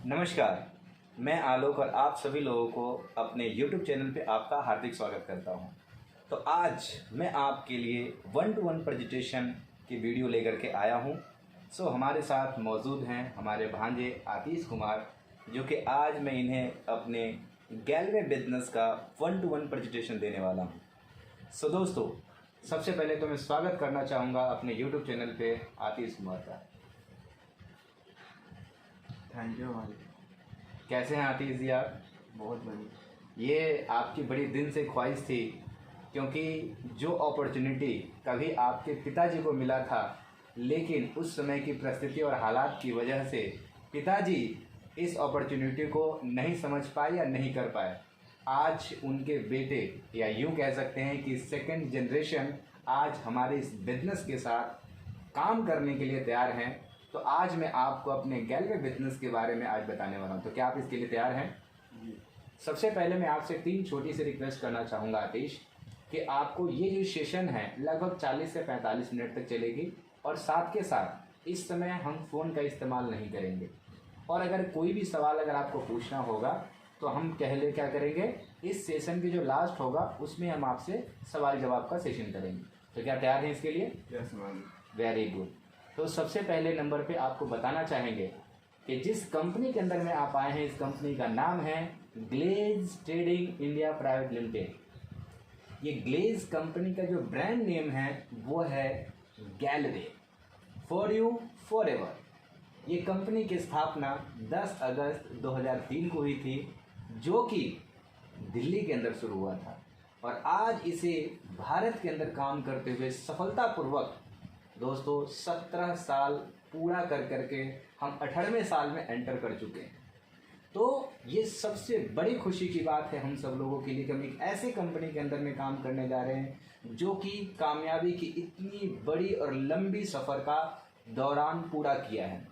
नमस्कार, मैं आलोक और आप सभी लोगों को अपने YouTube चैनल पे आपका हार्दिक स्वागत करता हूं। तो आज मैं आपके लिए 1-to-1 प्रेजेंटेशन की वीडियो लेकर के आया हूं। हमारे साथ मौजूद हैं हमारे भांजे आतिश कुमार, जो कि आज मैं इन्हें अपने गैलवे बिजनेस का 1-to-1 प्रेजेंटेशन देने वाला हूं। दोस्तों, सबसे पहले तो मैं स्वागत करना चाहूँगा अपने YouTube चैनल पे आतिश कुमार का। थैंक यू भाई। कैसे हैं आतिश जी आप? बहुत बढ़िया। ये आपकी बड़ी दिन से ख्वाहिश थी, क्योंकि जो अपॉर्चुनिटी कभी आपके पिताजी को मिला था, लेकिन उस समय की परिस्थिति और हालात की वजह से पिताजी इस अपॉर्चुनिटी को नहीं समझ पाए या नहीं कर पाए। आज उनके बेटे, या यूँ कह सकते हैं कि सेकंड जनरेशन, आज हमारे इस बिजनेस के साथ काम करने के लिए तैयार हैं। तो आज मैं आपको अपने गैलवे बिजनेस के बारे में आज बताने वाला हूं। तो क्या आप इसके लिए तैयार हैं? सबसे पहले मैं आपसे 3 छोटी सी रिक्वेस्ट करना चाहूँगा आतिश, कि आपको ये जो सेशन है लगभग 40 से 45 मिनट तक चलेगी, और साथ के साथ इस समय हम फ़ोन का इस्तेमाल नहीं करेंगे। और अगर कोई भी सवाल अगर आपको पूछना होगा तो हम पहले क्या करेंगे, इस सेशन की जो लास्ट होगा उसमें हम आपसे सवाल जवाब का सेशन करेंगे। तो क्या तैयार हैं इसके लिए? Yes ma'am. Very good. तो सबसे पहले नंबर पे आपको बताना चाहेंगे कि जिस कंपनी के अंदर में आप आए हैं, इस कंपनी का नाम है glaze trading India private limited. ये ग्लेज कंपनी का जो ब्रांड नेम है वो है Galway, for you forever. ये कंपनी की स्थापना 10 अगस्त 2003 को हुई थी, जो कि दिल्ली के अंदर शुरू हुआ था, और आज इसे भारत के अंदर काम करते हुए सफलतापूर्वक दोस्तों 17 साल पूरा कर करके हम 18वें साल में एंटर कर चुके हैं। तो ये सबसे बड़ी खुशी की बात है हम सब लोगों के लिए कि हम एक ऐसे कंपनी के अंदर में काम करने जा रहे हैं जो कि कामयाबी की इतनी बड़ी और लंबी सफ़र का दौरान पूरा किया है।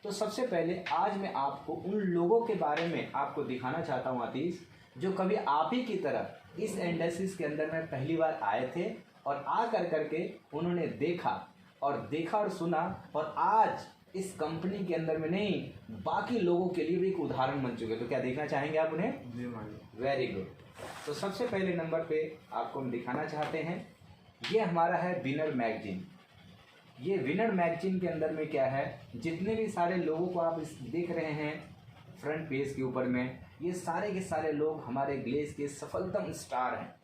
तो सबसे पहले आज मैं आपको उन लोगों के बारे में आपको दिखाना चाहता हूँ आतिश, जो कभी आप ही की तरह इस इंडस्ट्रीज के अंदर में पहली बार आए थे, और आ कर करके उन्होंने देखा और सुना, और आज इस कंपनी के अंदर में नहीं, बाकी लोगों के लिए भी एक उदाहरण बन चुके। तो क्या देखना चाहेंगे आप उन्हें? जी भाई। Very good. तो सबसे पहले नंबर पे आपको हम दिखाना चाहते हैं, ये हमारा है विनर मैगजीन। ये विनर मैगजीन के अंदर में क्या है, जितने भी सारे लोगों को आप इस देख रहे हैं फ्रंट पेज के ऊपर में, ये सारे के सारे लोग हमारे ग्लेज के सफलतम स्टार हैं।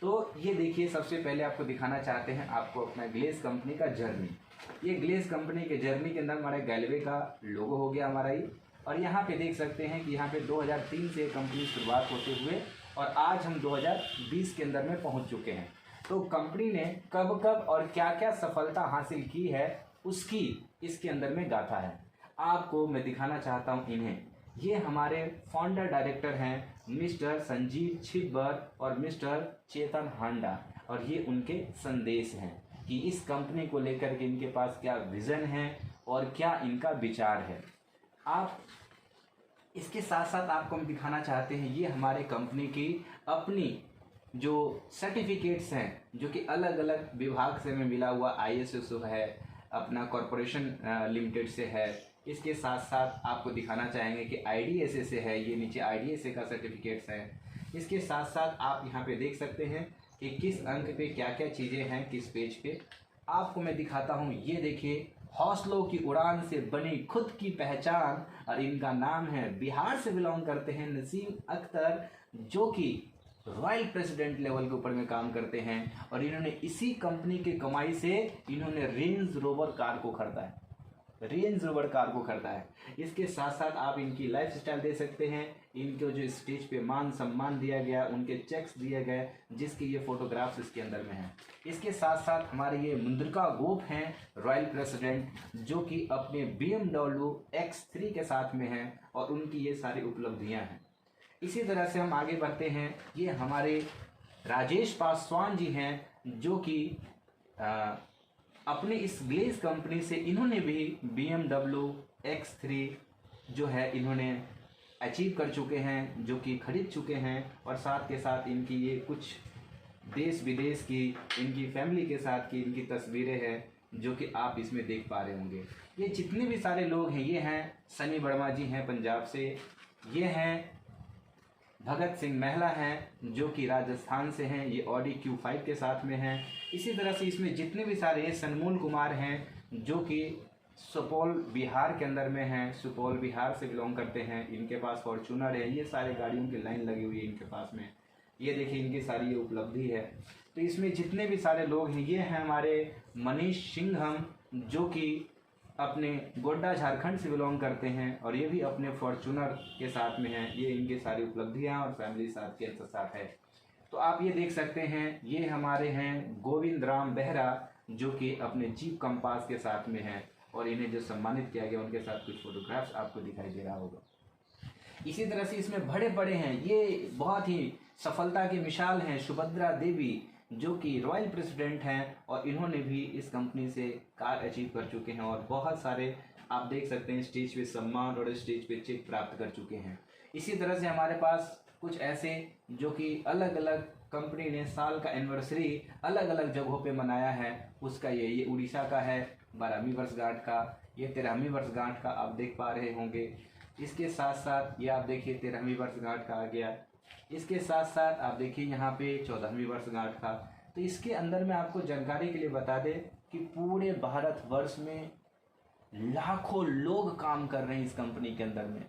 तो ये देखिए, सबसे पहले आपको दिखाना चाहते हैं आपको अपना ग्लेज कंपनी का जर्नी। ये ग्लेज कंपनी के जर्नी के अंदर हमारे गैलवे का लोगो हो गया हमारा ही, और यहाँ पे देख सकते हैं कि यहाँ पे 2003 से कंपनी शुरुआत होते हुए और आज हम 2020 के अंदर में पहुँच चुके हैं। तो कंपनी ने कब कब और क्या क्या सफलता हासिल की है उसकी इसके अंदर में गाथा है। आपको मैं दिखाना चाहता हूँ इन्हें। ये हमारे फाउंडर डायरेक्टर हैं मिस्टर संजीव छिब्बर और मिस्टर चेतन हांडा, और ये उनके संदेश हैं कि इस कंपनी को लेकर के इनके पास क्या विज़न है और क्या इनका विचार है। आप इसके साथ साथ आपको हम दिखाना चाहते हैं, ये हमारे कंपनी की अपनी जो सर्टिफिकेट्स हैं, जो कि अलग अलग विभाग से में मिला हुआ ISSO है, अपना कॉरपोरेशन लिमिटेड से है। इसके साथ साथ आपको दिखाना चाहेंगे कि IDSA से है, ये नीचे IDSA का सर्टिफिकेट्स है। इसके साथ साथ आप यहाँ पे देख सकते हैं कि किस अंक पे क्या क्या चीज़ें हैं, किस पेज पे। आपको मैं दिखाता हूँ, ये देखिए, हौसलों की उड़ान से बनी खुद की पहचान, और इनका नाम है, बिहार से बिलोंग करते हैं नसीम अख्तर, जो कि रॉयल प्रेसिडेंट लेवल के ऊपर में काम करते हैं, और इन्होंने इसी कंपनी के कमाई से इन्होंने रेंज रोवर कार को खरीदा है, रेंज रोवर कार को खरीदा है। इसके साथ साथ आप इनकी लाइफ स्टाइल दे सकते हैं, इनको जो स्टेज पे मान सम्मान दिया गया, उनके चेक्स दिए गए, जिसकी ये फोटोग्राफ्स इसके अंदर में हैं। इसके साथ साथ हमारे ये मुंद्रिका गोप हैं रॉयल प्रेसिडेंट, जो कि अपने BMW X3 के साथ में हैं, और उनकी ये सारी उपलब्धियाँ हैं। इसी तरह से हम आगे बढ़ते हैं, ये हमारे राजेश पासवान जी हैं, जो कि अपने इस ग्लेज कंपनी से इन्होंने भी BMW X3 जो है इन्होंने अचीव कर चुके हैं, जो कि खरीद चुके हैं, और साथ के साथ इनकी ये कुछ देश विदेश की इनकी फैमिली के साथ की इनकी तस्वीरें हैं, जो कि आप इसमें देख पा रहे होंगे। ये जितने भी सारे लोग हैं, ये हैं सनी वर्मा जी हैं पंजाब से, ये हैं भगत सिंह महिला हैं जो कि राजस्थान से हैं, ये ऑडी Q5 के साथ में हैं। इसी तरह से इसमें जितने भी सारे सनमोल कुमार हैं जो कि सुपौल बिहार के अंदर में हैं, सुपौल बिहार से बिलोंग करते हैं, इनके पास फॉर्चूनर है। ये सारे गाड़ियों की लाइन लगी हुई है इनके पास में, ये देखिए इनकी सारी ये उपलब्धि है। तो इसमें जितने भी सारे लोग हैं, ये हैं हमारे मनीष सिंघम जो कि अपने गोड्डा झारखंड से बिलोंग करते हैं और ये भी अपने फॉर्चूनर के साथ में हैं। ये इनकी सारी उपलब्धियां और फैमिली साथ के साथ है। तो आप ये देख सकते हैं, ये हमारे हैं गोविंद राम बेहरा जो कि अपने जीप कंपास के साथ में हैं और इन्हें जो सम्मानित किया गया उनके साथ कुछ फोटोग्राफ्स आपको दिखाई दे रहा होगा। इसी तरह से इसमें बड़े बड़े हैं, ये बहुत ही सफलता की मिसाल हैं, सुभद्रा देवी जो कि रॉयल प्रेसिडेंट हैं और इन्होंने भी इस कंपनी से कार अचीव कर चुके हैं और बहुत सारे आप देख सकते हैं स्टेज पे सम्मान और स्टेज पे चेक प्राप्त कर चुके हैं। इसी तरह से हमारे पास कुछ ऐसे जो कि अलग अलग कंपनी ने साल का एनिवर्सरी अलग अलग जगहों पे मनाया है, उसका ये उड़ीसा का है 12वीं वर्षगांठ का, ये 13वीं वर्षगांठ का आप देख पा रहे होंगे। इसके साथ साथ ये आप देखिए 13वीं वर्षगांठ का आ गया। इसके साथ साथ आप देखिए यहाँ पे 14वीं वर्षगांठ का। तो इसके अंदर में आपको जानकारी के लिए बता दें कि पूरे भारतवर्ष में लाखों लोग काम कर रहे हैं इस कंपनी के अंदर में,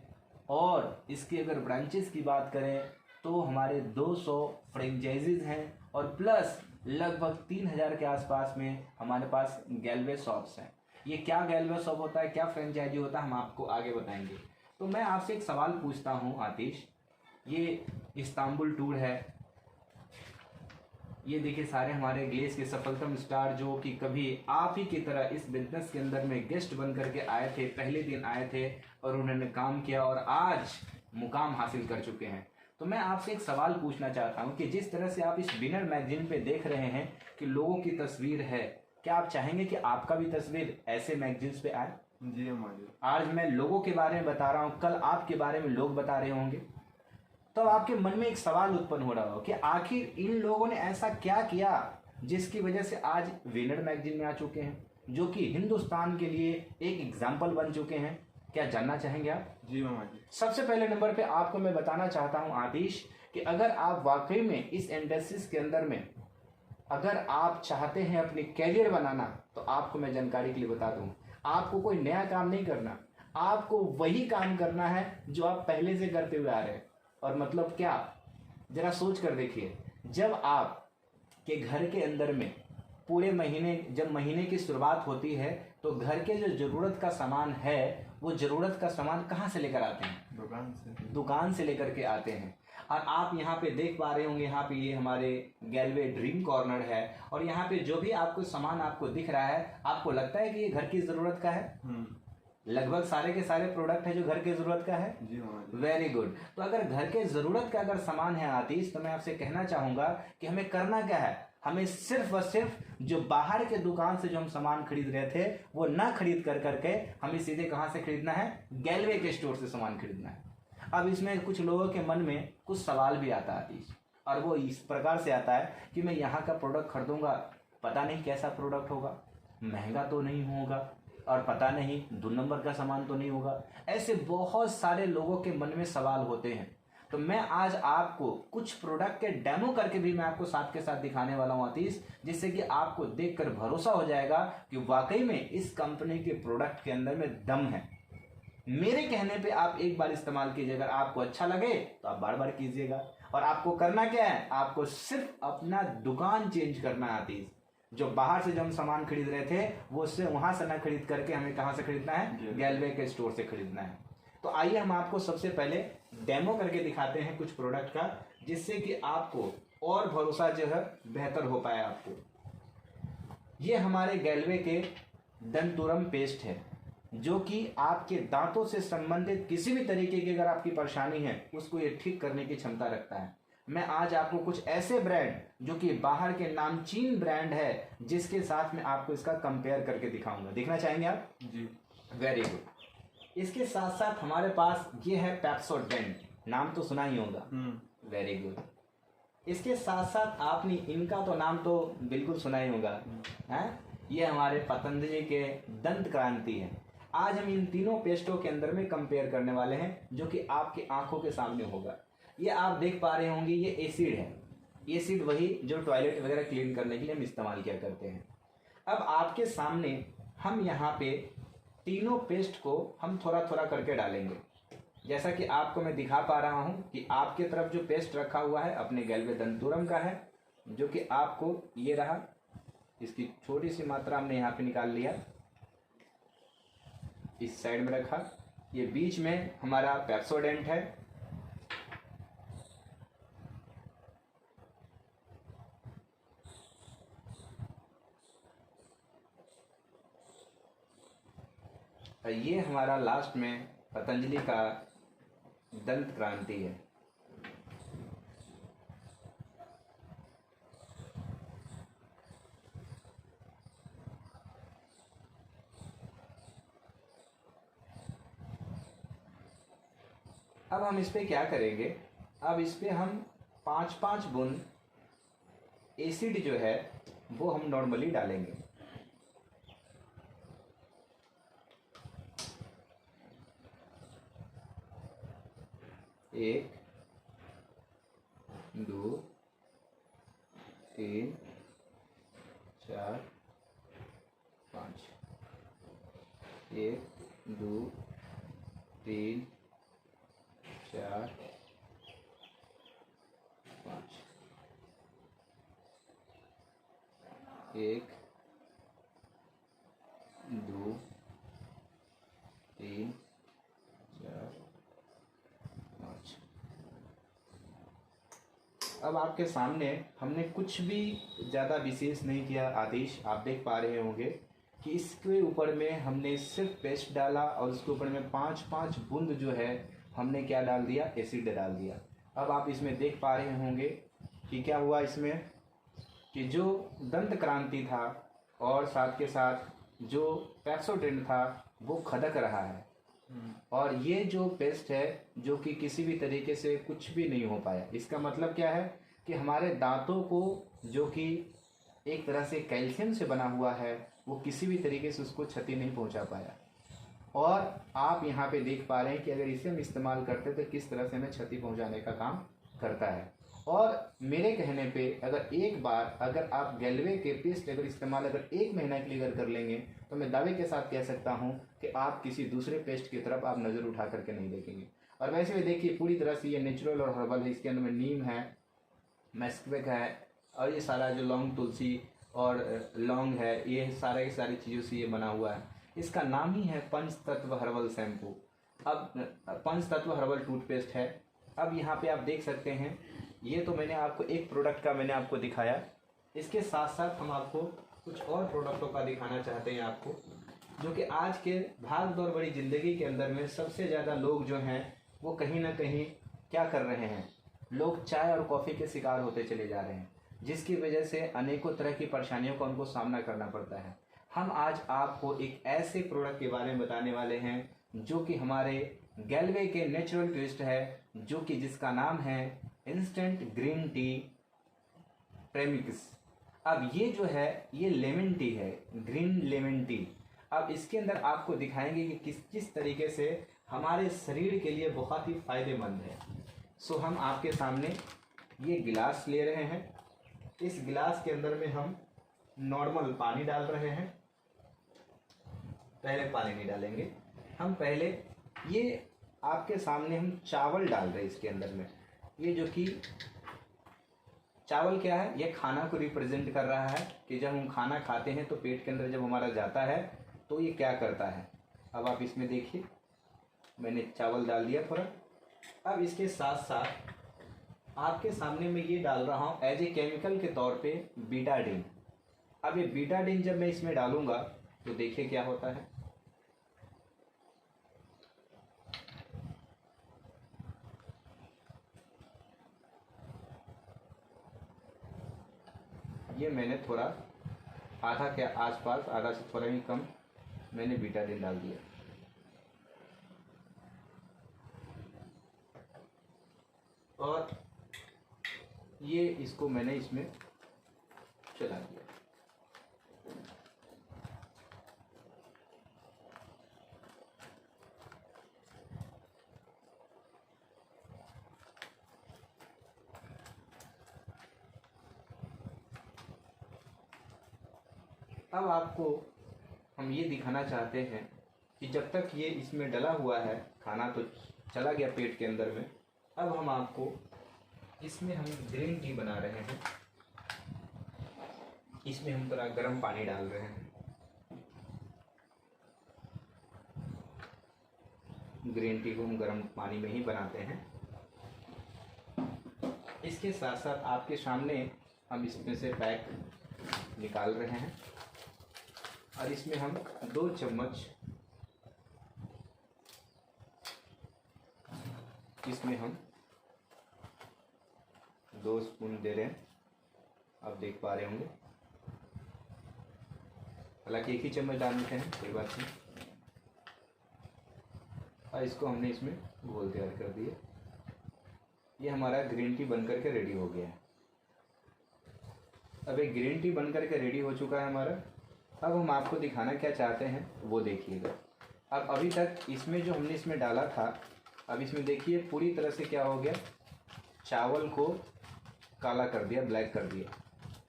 और इसकी अगर ब्रांचेस की बात करें तो हमारे 200 फ्रेंचाइजीज हैं और प्लस लगभग 3000 के आसपास में हमारे पास गैलवे शॉप्स हैं। ये क्या गैलवे शॉप होता है, क्या फ्रेंचाइजी होता है, हम आपको आगे बताएंगे। तो मैं आपसे एक सवाल पूछता हूँ आतिश, ये इस्तांबुल टूर है, ये देखिए सारे हमारे ग्लेस के सफलतम स्टार जो कि कभी आप ही की तरह इस बिजनेस के अंदर में गेस्ट बन करके आए थे, पहले दिन आए थे और उन्होंने काम किया और आज मुकाम हासिल कर चुके हैं। तो मैं आपसे एक सवाल पूछना चाहता हूं कि जिस तरह से आप इस विनर मैगजीन पे देख रहे हैं कि लोगों की तस्वीर है, क्या आप चाहेंगे कि आपका भी तस्वीर ऐसे मैगजीन्स पे आए? जी हमारे आज मैं लोगों के बारे में बता रहा हूँ, कल आपके बारे में लोग बता रहे होंगे, तो आपके मन में एक सवाल उत्पन्न हो रहा हो कि आखिर इन लोगों ने ऐसा क्या किया जिसकी वजह से आज विनर मैगजीन में आ चुके हैं, जो कि हिंदुस्तान के लिए एक एग्जाम्पल बन चुके हैं। क्या जानना चाहेंगे आप? जी मामा जी। सबसे पहले नंबर पे आपको मैं बताना चाहता हूं आतिश कि अगर आप वाकई में इस इंडस्ट्रीज के अंदर में अगर आप चाहते हैं अपनी कैरियर बनाना, तो आपको मैं जानकारी के लिए बता दूं, आपको कोई नया काम नहीं करना, आपको वही काम करना है जो आप पहले से करते हुए आ रहे हैं। और मतलब क्या, जरा सोच कर देखिए, जब आप के घर के अंदर में पूरे महीने, जब महीने की शुरुआत होती है तो घर के जो जरूरत का सामान है वो जरूरत का सामान कहाँ से लेकर आते हैं? दुकान से लेकर के आते हैं। और आप यहाँ पे देख पा रहे होंगे, यहाँ पे ये हमारे गैलवे ड्रीम कॉर्नर है और यहाँ पे जो भी आपको सामान आपको दिख रहा है, आपको लगता है कि ये घर की जरूरत का है? लगभग सारे के सारे प्रोडक्ट है जो घर की जरूरत का है। जी वेरी गुड। तो अगर घर के जरूरत का अगर सामान है आतिश, तो मैं आपसे कहना चाहूंगा कि हमें करना क्या है, हमें सिर्फ और सिर्फ जो बाहर के दुकान से जो हम सामान खरीद रहे थे वो ना खरीद कर करके हमें सीधे कहाँ से खरीदना है? गैलवे के स्टोर से सामान खरीदना है। अब इसमें कुछ लोगों के मन में कुछ सवाल भी आता है आतिश, और वो इस प्रकार से आता है कि मैं यहाँ का प्रोडक्ट खरीदूंगा, पता नहीं कैसा प्रोडक्ट होगा, महंगा तो नहीं होगा, और पता नहीं 2 नंबर का सामान तो नहीं होगा। ऐसे बहुत सारे लोगों के मन में सवाल होते हैं। तो मैं आज आपको कुछ प्रोडक्ट के डेमो करके भी मैं आपको साथ के साथ दिखाने वाला हूँ आतिश, जिससे कि आपको देखकर भरोसा हो जाएगा कि वाकई में इस कंपनी के प्रोडक्ट के अंदर में दम है। मेरे कहने पे आप एक बार इस्तेमाल कीजिए, अगर आपको अच्छा लगे तो आप बार बार कीजिएगा। और आपको करना क्या है, आपको सिर्फ अपना दुकान चेंज करना है आतिश। जो बाहर से जो हम सामान खरीद रहे थे वो उससे वहां से ना खरीद करके हमें कहां से खरीदना है? गैलवे के स्टोर से खरीदना है। तो आइए हम आपको सबसे पहले डेमो करके दिखाते हैं कुछ प्रोडक्ट का, जिससे कि आपको और भरोसा जो है बेहतर हो पाए आपको। ये हमारे गैलवे के दंतुरम पेस्ट है, जो कि आपके दांतों से संबंधित किसी भी तरीके की अगर आपकी परेशानी है उसको ये ठीक करने की क्षमता रखता है। मैं आज आपको कुछ ऐसे ब्रांड जो कि बाहर के नामचीन ब्रांड है जिसके साथ में आपको इसका कंपेयर करके दिखाऊंगा। देखना चाहेंगे आप? जी। Very good. इसके साथ साथ हमारे पास ये है पेप्सोडेंट, नाम तो सुना ही होगा। Very good. इसके साथ साथ आपने इनका तो नाम तो बिल्कुल सुना ही होगा, है? ये हमारे पतंजलि के दंत क्रांति है। आज हम इन तीनों पेस्टों के अंदर में कंपेयर करने वाले हैं, जो कि आपकी आंखों के सामने होगा। ये आप देख पा रहे होंगे, ये एसिड है। एसिड वही जो टॉयलेट वगैरह क्लीन करने के लिए हम इस्तेमाल किया करते हैं। अब आपके सामने हम यहाँ पे तीनों पेस्ट को हम थोड़ा थोड़ा करके डालेंगे। जैसा कि आपको मैं दिखा पा रहा हूँ कि आपके तरफ जो पेस्ट रखा हुआ है अपने गैल्वेदंतुरम का है, जो कि आपको ये रहा। इसकी छोटी सी मात्रा हमने यहाँ पे निकाल लिया, इस साइड में रखा। ये बीच में हमारा पेप्सोडेंट है। ये हमारा लास्ट में पतंजलि का दंत क्रांति है। अब हम इस पे क्या करेंगे, अब इस पे हम 5-5 बूंद एसिड जो है वो हम नॉर्मली डालेंगे। एक, दो, तीन, चार, पाँच। एक, दो, तीन, चार, पाँच। एक, दो, तीन, चार, पाँच। अब आपके सामने हमने कुछ भी ज़्यादा विशेष नहीं किया आतिश। आप देख पा रहे होंगे कि इसके ऊपर में हमने सिर्फ पेस्ट डाला और उसके ऊपर में 5-5 बूंद जो है हमने क्या डाल दिया, एसिड डाल दिया। अब आप इसमें देख पा रहे होंगे कि क्या हुआ इसमें, कि जो दंत क्रांति था और साथ के साथ जो पेप्सोडेंट था वो खदक रहा है। और ये जो पेस्ट है जो कि किसी भी तरीके से कुछ भी नहीं हो पाया। इसका मतलब क्या है कि हमारे दांतों को, जो कि एक तरह से कैल्शियम से बना हुआ है, वो किसी भी तरीके से उसको क्षति नहीं पहुंचा पाया। और आप यहाँ पे देख पा रहे हैं कि अगर इसे हम इस्तेमाल करते तो किस तरह से हमें क्षति पहुंचाने का काम करता है। और मेरे कहने पे अगर एक बार अगर आप गैल्वे के पेस्ट अगर इस्तेमाल अगर 1 महीना के लिए अगर कर लेंगे तो मैं दावे के साथ कह सकता हूँ कि आप किसी दूसरे पेस्ट की तरफ आप नज़र उठा करके नहीं देखेंगे। और वैसे भी देखिए पूरी तरह से ये नेचुरल और हर्बल है। इसके अंदर में नीम है, मैस्क्वेक है, और ये सारा जो लौंग, तुलसी और लौंग है, ये सारे की सारी चीज़ों से ये बना हुआ है। इसका नाम ही है पंचतत्व हर्बल शैम्पू। अब पंचतत्व हर्बल टूथपेस्ट है। अब यहाँ पे आप देख सकते हैं, ये तो मैंने आपको एक प्रोडक्ट का मैंने आपको दिखाया। इसके साथ साथ हम आपको कुछ और प्रोडक्टों का दिखाना चाहते हैं आपको, जो कि आज के भाग दौड़ भरी ज़िंदगी के अंदर में सबसे ज़्यादा लोग जो हैं वो कहीं ना कहीं क्या कर रहे हैं, लोग चाय और कॉफ़ी के शिकार होते चले जा रहे हैं, जिसकी वजह से अनेकों तरह की परेशानियों का उनको सामना करना पड़ता है। हम आज आपको एक ऐसे प्रोडक्ट के बारे में बताने वाले हैं जो कि हमारे गैल्वे के नेचुरल ट्विस्ट है, जो कि जिसका नाम है इंस्टेंट ग्रीन टी प्रेमिक्स। अब ये जो है ये लेमन टी है, ग्रीन लेमन टी। अब इसके अंदर आपको दिखाएंगे कि किस तरीके से हमारे शरीर के लिए बहुत ही फायदेमंद है। सो हम आपके सामने ये गिलास ले रहे हैं। इस गिलास के अंदर में हम नॉर्मल पानी डाल रहे हैं। पहले पानी नहीं डालेंगे हम, पहले ये आपके सामने हम चावल डाल रहे हैं इसके अंदर में। ये जो कि चावल क्या है, ये खाना को रिप्रेजेंट कर रहा है कि जब हम खाना खाते हैं तो पेट के अंदर जब हमारा जाता है तो ये क्या करता है। अब आप इसमें देखिए, मैंने चावल डाल दिया थोड़ा। अब इसके साथ साथ आपके सामने मैं ये डाल रहा हूँ एज ए केमिकल के तौर पे बीटाडीन। अब ये बीटाडीन जब मैं इसमें डालूंगा तो देखिए क्या होता है। ये मैंने थोड़ा आधा के आसपास, आधा से थोड़ा ही कम मैंने बीटाडीन डाल दिया। और ये इसको मैंने इसमें चला दिया। अब आपको हम ये दिखाना चाहते हैं कि जब तक ये इसमें डला हुआ है, खाना तो चला गया पेट के अंदर में, अब हम आपको इसमें हम ग्रीन टी बना रहे हैं। इसमें हम थोड़ा गर्म पानी डाल रहे हैं। ग्रीन टी को हम गर्म पानी में ही बनाते हैं। इसके साथ साथ आपके सामने हम इसमें से पैक निकाल रहे हैं और इसमें हम 2 चम्मच इसमें हम 2 स्पून दे रहे हैं। आप देख पा रहे होंगे, हालांकि एक ही चम्मच डालते हैं, कोई बात नहीं। और इसको हमने इसमें घोल तैयार कर दिया। ये हमारा ग्रीन टी बनकर के रेडी हो गया है। अब एक ग्रीन टी बनकर के रेडी हो चुका है हमारा। अब हम आपको दिखाना क्या चाहते हैं वो देखिएगा। अब अभी तक इसमें जो हमने इसमें डाला था, अब इसमें देखिए पूरी तरह से क्या हो गया, चावल को काला कर दिया, ब्लैक कर दिया।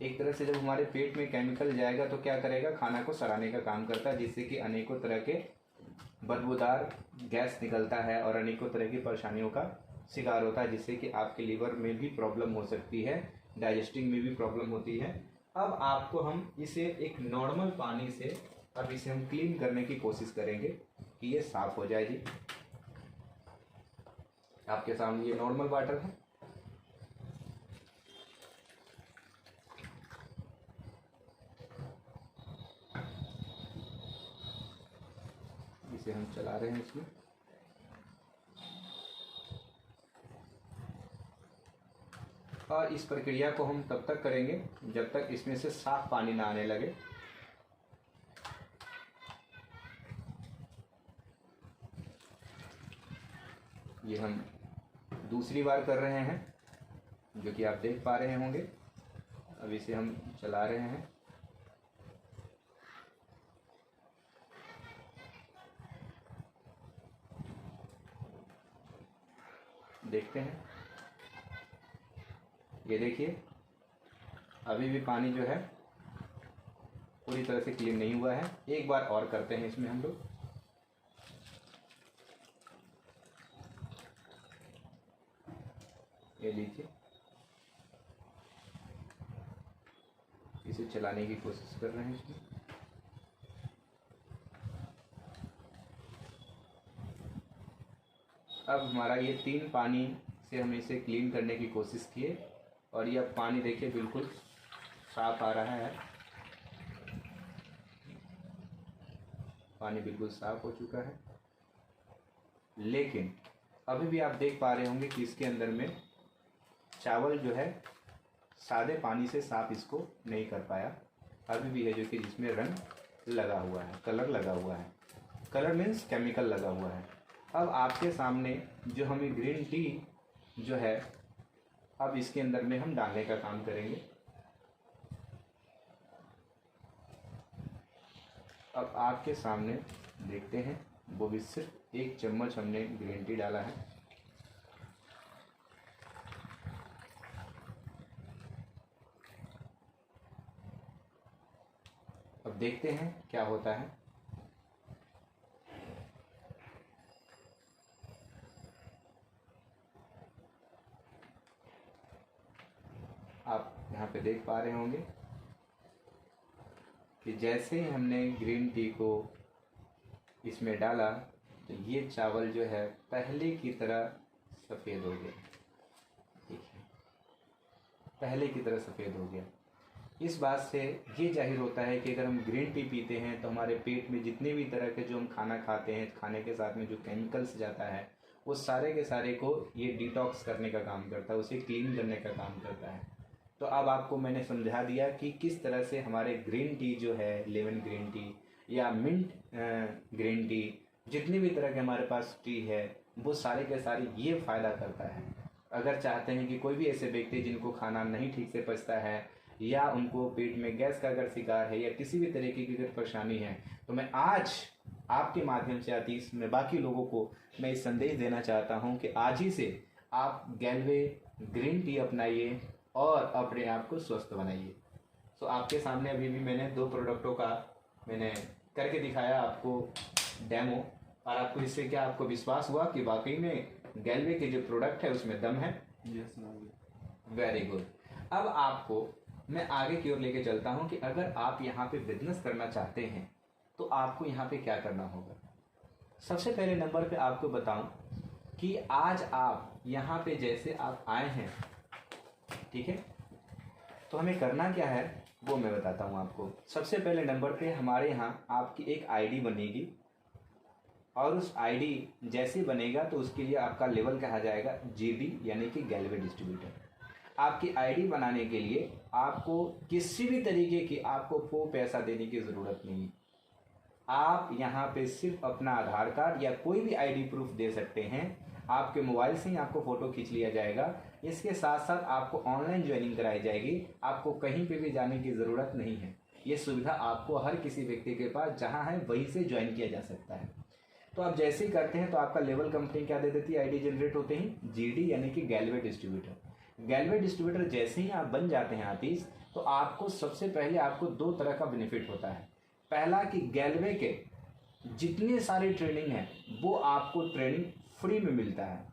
एक तरह से जब हमारे पेट में केमिकल जाएगा तो क्या करेगा, खाना को सड़ाने का काम करता है, जिससे कि अनेकों तरह के बदबूदार गैस निकलता है और अनेकों तरह की परेशानियों का शिकार होता है, जिससे कि आपके लीवर में भी प्रॉब्लम हो सकती है, डाइजेस्टिंग में भी प्रॉब्लम होती है। अब आपको हम इसे एक नॉर्मल पानी से अब इसे हम क्लीन करने की कोशिश करेंगे कि ये साफ़ हो जाए जी। आपके सामने ये नॉर्मल वाटर है। इसे हम चला रहे हैं इसमें। और इस प्रक्रिया को हम तब तक करेंगे जब तक इसमें से साफ पानी ना आने लगे। ये हम दूसरी बार कर रहे हैं, जो कि आप देख पा रहे होंगे। अब इसे हम चला रहे हैं। देखते हैं, ये देखिए अभी भी पानी जो है पूरी तरह से क्लीन नहीं हुआ है। एक बार और करते हैं इसमें हम लोग। ये लीजिए, इसे चलाने की कोशिश कर रहे हैं इसमें। अब हमारा ये 3 पानी से हम इसे क्लीन करने की कोशिश किए और ये अब पानी देखिए बिल्कुल साफ आ रहा है। पानी बिल्कुल साफ हो चुका है, लेकिन अभी भी आप देख पा रहे होंगे कि इसके अंदर में चावल जो है सादे पानी से साफ इसको नहीं कर पाया। अभी भी है जो कि जिसमें रंग लगा हुआ है, कलर लगा हुआ है। कलर मीन्स केमिकल लगा हुआ है। अब आपके सामने जो हमें ग्रीन टी जो है, अब इसके अंदर में हम डालने का काम करेंगे। अब आपके सामने देखते हैं, वो भी सिर्फ 1 चम्मच हमने ग्रीन टी डाला है। अब देखते हैं क्या होता है। आप यहाँ पे देख पा रहे होंगे कि जैसे ही हमने ग्रीन टी को इसमें डाला तो ये चावल जो है पहले की तरह सफ़ेद हो गया। देखिए, पहले की तरह सफ़ेद हो गया। इस बात से ये जाहिर होता है कि अगर हम ग्रीन टी पीते हैं तो हमारे पेट में जितने भी तरह के जो हम खाना खाते हैं, खाने के साथ में जो केमिकल्स जाता है, वो सारे के सारे को ये डिटॉक्स करने का काम करता है, उसे क्लीन करने का काम करता है। तो अब आपको मैंने समझा दिया कि किस तरह से हमारे ग्रीन टी जो है, लेमन ग्रीन टी या मिंट ग्रीन टी, जितनी भी तरह के हमारे पास टी है, वो सारे के सारे ये फ़ायदा करता है। अगर चाहते हैं कि कोई भी ऐसे व्यक्ति जिनको खाना नहीं ठीक से पचता है या उनको पेट में गैस का अगर शिकार है या किसी भी तरीके की अगर परेशानी है, तो मैं आज आपके माध्यम से आतीश में बाकी लोगों को मैं इस संदेश देना चाहता हूं कि आज ही से आप गैलवे ग्रीन टी अपनाइए और अपने आप को स्वस्थ बनाइए। सो आपके सामने अभी भी मैंने 2 प्रोडक्टों का मैंने करके दिखाया आपको डेमो, और आपको इससे क्या आपको विश्वास हुआ कि वाकई में गैलवे के जो प्रोडक्ट है उसमें दम है। यस मालिक। Very good. अब आपको मैं आगे की ओर लेके चलता हूँ कि अगर आप यहाँ पे बिजनेस करना चाहते हैं तो आपको यहाँ पे क्या करना होगा। सबसे पहले नंबर पे आपको बताऊं कि आज आप यहाँ पे जैसे आप आए हैं, ठीक है, तो हमें करना क्या है वो मैं बताता हूँ आपको। सबसे पहले नंबर पे हमारे यहाँ आपकी एक आईडी बनेगी, और उस आईडी जैसे बनेगा तो उसके लिए आपका लेवल कहा जाएगा जीडी यानी कि गैलवे डिस्ट्रीब्यूटर। आपकी आईडी बनाने के लिए आपको किसी भी तरीके की आपको पैसा देने की ज़रूरत नहीं है। आप यहाँ पे सिर्फ अपना आधार कार्ड या कोई भी आईडी प्रूफ दे सकते हैं। आपके मोबाइल से ही आपको फ़ोटो खींच लिया जाएगा। इसके साथ साथ आपको ऑनलाइन ज्वाइनिंग कराई जाएगी। आपको कहीं पे भी जाने की ज़रूरत नहीं है। ये सुविधा आपको हर किसी व्यक्ति के पास जहाँ है वहीं से ज्वाइन किया जा सकता है। तो आप जैसे ही करते हैं तो आपका लेवल कंपनी क्या दे देती है, आईडी जनरेट होते ही जीडी यानी कि गैलवे डिस्ट्रीब्यूटर। गैलवे डिस्ट्रीब्यूटर जैसे ही आप बन जाते हैं आतिश, तो आपको सबसे पहले आपको 2 तरह का बेनिफिट होता है। पहला कि गैलवे के जितने सारे ट्रेनिंग हैं वो आपको ट्रेनिंग फ्री में मिलता है।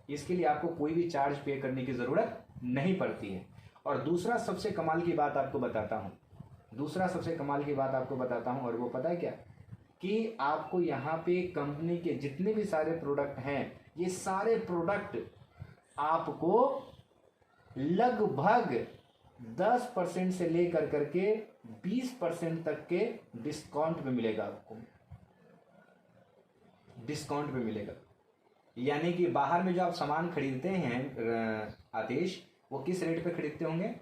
इसके लिए आपको कोई भी चार्ज पे करने की ज़रूरत नहीं पड़ती है। और दूसरा सबसे कमाल की बात आपको बताता हूँ, और वो पता है क्या, कि आपको यहाँ पे कंपनी के जितने भी सारे प्रोडक्ट हैं, ये सारे प्रोडक्ट आपको लगभग 10% से लेकर करके 20% तक के डिस्काउंट पे मिलेगा। आपको डिस्काउंट पे मिलेगा। यानी कि बाहर में जो आप सामान खरीदते हैं आतिश, वो किस रेट पे खरीदते होंगे,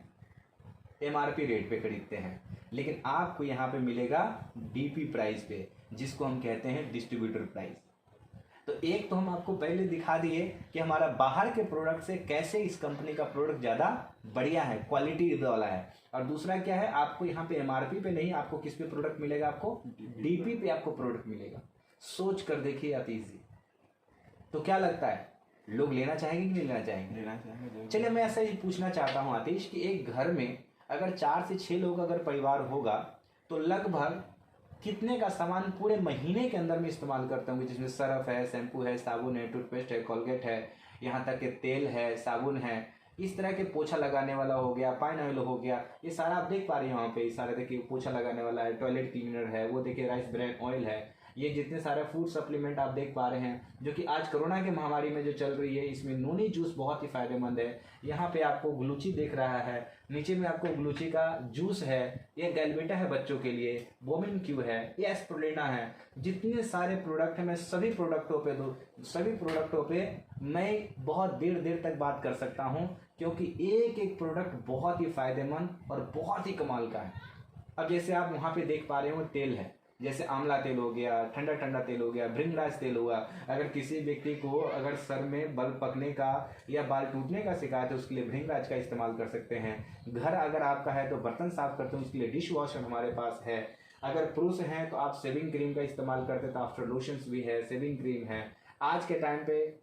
एमआरपी रेट पे खरीदते हैं, लेकिन आपको यहाँ पे मिलेगा डीपी प्राइस पे, जिसको हम कहते हैं डिस्ट्रीब्यूटर प्राइस। तो एक तो हम आपको पहले दिखा दिए कि हमारा बाहर के प्रोडक्ट से कैसे इस कंपनी का प्रोडक्ट ज़्यादा बढ़िया है, क्वालिटी वाला है। और दूसरा क्या है, आपको यहाँ पे एमआरपी पे नहीं, आपको किस पे प्रोडक्ट मिलेगा, आपको डीपी पे आपको प्रोडक्ट मिलेगा। सोच कर देखिए आतिश जी, तो क्या लगता है, लोग लेना चाहेंगे कि नहीं लेना चाहेंगे? लेना चाहेंगे। चलिए मैं ऐसा ही पूछना चाहता हूँ आतिश कि एक घर में अगर 4 से 6 लोग अगर परिवार होगा तो लगभग कितने का सामान पूरे महीने के अंदर में इस्तेमाल करते होंगे, जिसमें सर्फ है, शैम्पू है, साबुन है, टूथपेस्ट है, कोलगेट है, यहाँ तक कि तेल है, साबुन है, इस तरह के पोछा लगाने वाला हो गया, पाइन ऑयल हो गया, ये सारा आप देख पा रहे हैं वहाँ पे। सारे देखिए पोछा लगाने वाला है, टॉयलेट क्लीनर है, वो देखिए राइस ब्रान ऑयल है, ये जितने सारे फूड सप्लीमेंट आप देख पा रहे हैं, जो कि आज कोरोना के महामारी में जो चल रही है, इसमें नोनी जूस बहुत ही फायदेमंद है। यहाँ पे आपको ग्लूची देख रहा है, नीचे में आपको ग्लूची का जूस है, ये गैलवेटा है बच्चों के लिए, वोमेन क्यू है, ये एस्प्रोलेना है। जितने सारे प्रोडक्ट हैं, मैं सभी प्रोडक्टों पे मैं बहुत देर तक बात कर सकता हूँ, क्योंकि एक एक प्रोडक्ट बहुत ही फायदेमंद और बहुत ही कमाल का है। अब जैसे आप वहाँ पे देख पा रहे हो तेल है, जैसे आंवला तेल हो गया, ठंडा तेल हो गया, भृंगराज तेल हुआ। अगर किसी व्यक्ति को अगर सर में बल पकने का या बाल टूटने का शिकायत है, उसके लिए भृंगराज का इस्तेमाल कर सकते हैं। घर अगर आपका है तो बर्तन साफ करते हैं, उसके लिए डिश वॉशर हमारे पास है। अगर पुरुष हैं तो आप सेविंग क्रीम का इस्तेमाल करते हैं, तो आफ्टर लोशंस भी है, सेविंग क्रीम है। आज के टाइम पे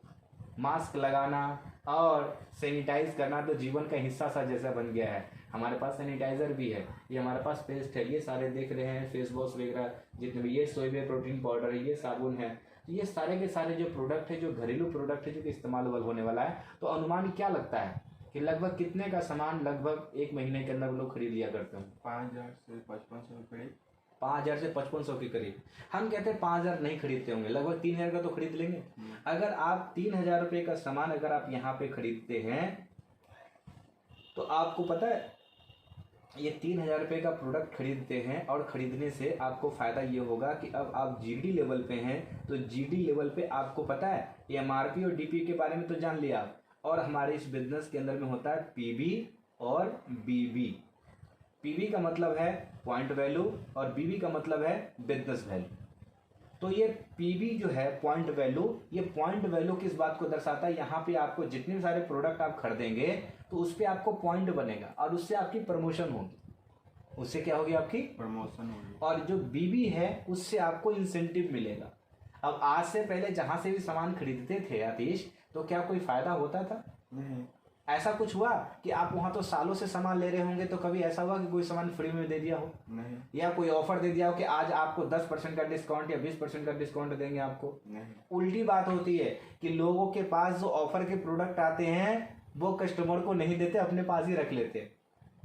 मास्क लगाना और सैनिटाइज करना तो जीवन का हिस्सा सा जैसा बन गया है। हमारे पास सैनिटाइज़र भी है, ये हमारे पास पेस्ट है, ये सारे देख रहे हैं, फेस वॉश वगैरह जितने भी, ये सोया प्रोटीन पाउडर है, ये साबुन है। तो ये सारे के सारे जो प्रोडक्ट है, जो घरेलू प्रोडक्ट है, जो कि इस्तेमाल होने वाला है। तो अनुमान क्या लगता है कि लगभग कितने का सामान लगभग 1 महीने के अंदर लोग खरीद लिया करते हैं? 5000 से 5500 के करीब। 5000 से 5500 के करीब। हम कहते हैं 5000 नहीं खरीदते होंगे, लगभग 3000 का तो खरीद लेंगे। अगर आप 3000 रुपये का सामान अगर आप यहाँ पे खरीदते हैं तो आपको पता है ये 3000 रुपये का प्रोडक्ट खरीदते हैं, और ख़रीदने से आपको फ़ायदा ये होगा कि अब आप जीडी लेवल पे हैं, तो जीडी लेवल पे आपको पता है एमआरपी और डीपी के बारे में तो जान लिया आप। और हमारे इस बिजनेस के अंदर में होता है पीबी और बीबी। पीबी का मतलब है पॉइंट वैल्यू और बीबी का मतलब है बिजनेस वैल्यू। तो ये पीबी जो है पॉइंट वैल्यू, ये पॉइंट वैल्यू किस बात को दर्शाता है, यहाँ पे आपको जितने सारे प्रोडक्ट आप खरीदेंगे तो उस पर आपको पॉइंट बनेगा और उससे आपकी प्रमोशन होगी। उससे क्या होगी, आपकी प्रमोशन होगी। और जो बीबी है उससे आपको इंसेंटिव मिलेगा। अब आज से पहले जहाँ से भी सामान खरीदते थे आतिश, तो क्या कोई फायदा होता था? नहीं। ऐसा कुछ हुआ कि आप वहाँ तो सालों से सामान ले रहे होंगे, तो कभी ऐसा हुआ कि कोई सामान फ्री में दे दिया हो, नहीं या कोई ऑफर दे दिया हो कि आज आपको 10% का डिस्काउंट या 20% का डिस्काउंट देंगे आपको? नहीं उल्टी बात होती है कि लोगों के पास जो ऑफर के प्रोडक्ट आते हैं वो कस्टमर को नहीं देते, अपने पास ही रख लेते।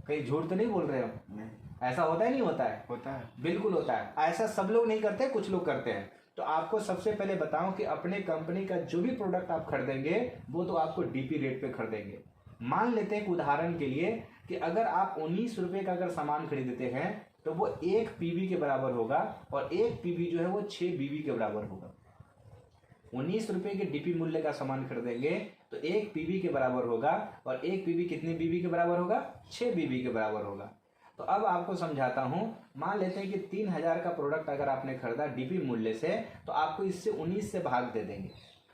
कहीं झूठ तो नहीं बोल रहे हो? नहीं ऐसा होता है नहीं होता है? होता है। बिल्कुल होता है। ऐसा सब लोग नहीं करते, कुछ लोग करते हैं। तो आपको सबसे पहले बताऊं कि अपने कंपनी का जो भी प्रोडक्ट आप खरीदेंगे वो तो आपको डीपी रेट पे खरीदेंगे। मान लेते हैं कि उदाहरण के लिए कि अगर आप 19 रुपये का अगर सामान खरीदते हैं तो वो 1 पीवी के बराबर होगा, और 1 पीवी जो है वो 6 बीवी के बराबर होगा। 19 रुपये के डीपी मूल्य का सामान खरीदेंगे तो 1 पीवी के बराबर होगा, और 1 पीवी कितनी बीवी के बराबर होगा? 6 बीवी के बराबर होगा। तो अब आपको समझाता हूं। मान लेते हैं कि 3000 का प्रोडक्ट अगर आपने खरीदा डीपी मूल्य से, तो आपको इससे 19 से भाग दे देंगे।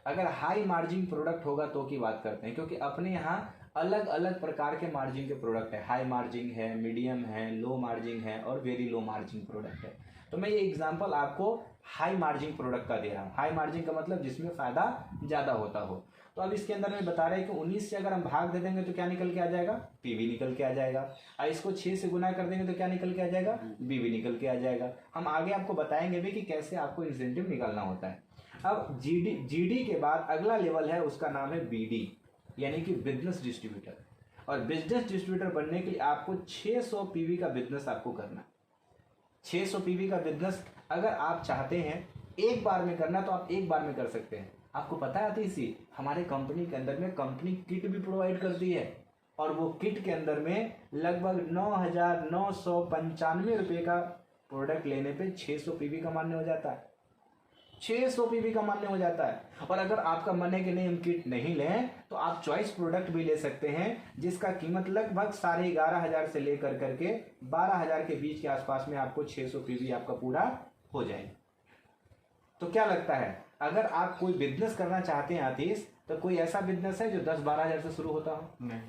अगर हाई मार्जिन प्रोडक्ट होगा तो की बात करते हैं, क्योंकि अपने यहाँ अलग अलग प्रकार के मार्जिन के प्रोडक्ट है। हाई मार्जिन है, मीडियम है, लो मार्जिन है और वेरी लो मार्जिन प्रोडक्ट है। तो मैं ये एग्जांपल आपको हाई मार्जिन प्रोडक्ट का दे रहा हूँ। हाई मार्जिन का मतलब जिसमें फ़ायदा ज़्यादा होता हो। तो अब इसके अंदर में बता रहे हैं कि 19 से अगर हम भाग दे देंगे तो क्या निकल के आ जाएगा? पीवी निकल के आ जाएगा। और इसको 6 से गुना कर देंगे तो क्या निकल के आ जाएगा? बीवी निकल के आ जाएगा। हम आगे आपको बताएंगे भी कि कैसे आपको इंसेंटिव निकालना होता है। अब जीडी के बाद अगला लेवल है, उसका नाम है बीडी, यानी कि बिजनेस डिस्ट्रीब्यूटर। और बिजनेस डिस्ट्रीब्यूटर बनने के लिए आपको 600 पीवी का बिजनेस आपको करना है। 600 पीवी का बिजनेस अगर आप चाहते हैं एक बार में करना तो आप एक बार में कर सकते हैं। आपको पता है इसी हमारे कंपनी के अंदर में कंपनी किट भी प्रोवाइड करती है, और वो किट के अंदर में लगभग 9,995 रुपये का प्रोडक्ट लेने पे 600 पीवी का मान्य हो जाता है। 600 पीवी का मान्य हो जाता है। और अगर आपका मन है कि नहीं हम किट नहीं लें तो आप चॉइस प्रोडक्ट भी ले सकते हैं, जिसका कीमत लगभग 11,500 से लेकर करके 12,000 के बीच के आसपास में आपको 600 पीवी आपका पूरा हो जाए। तो क्या लगता है, अगर आप कोई बिजनेस करना चाहते हैं आतिश, तो कोई ऐसा बिजनेस है जो 10-12 हज़ार से शुरू होता हो? नहीं।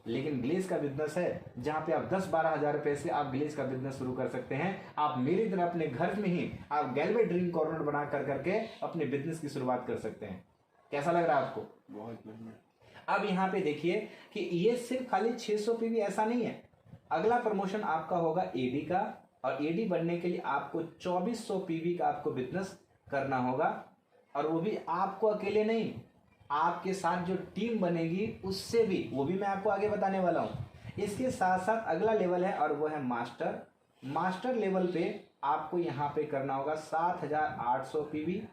लेकिन ग्लेज का बिजनेस है जहां पे आप 10-12 हज़ार रुपए से आप ग्लेज का बिजनेस शुरू कर सकते हैं। आप मेरी तरह अपने घर में ही आप गैलवे ड्रीम कॉर्नर बना कर करके अपने बिजनेस की शुरुआत कर सकते हैं। कैसा लग रहा है आपको? बहुत बढ़िया। अब यहाँ पे देखिए कि ये सिर्फ खाली 600 पीवी ऐसा नहीं है। अगला प्रमोशन आपका होगा एडी का, और एडी बनने के लिए आपको 2400 पीवी का आपको बिजनेस करना होगा, और वो भी आपको अकेले नहीं, आपके साथ जो टीम बनेगी उससे भी, वो भी मैं आपको आगे बताने वाला हूँ। इसके साथ साथ अगला लेवल है और वो है मास्टर। मास्टर लेवल पे आपको यहाँ पे करना होगा 7,800 पीवी।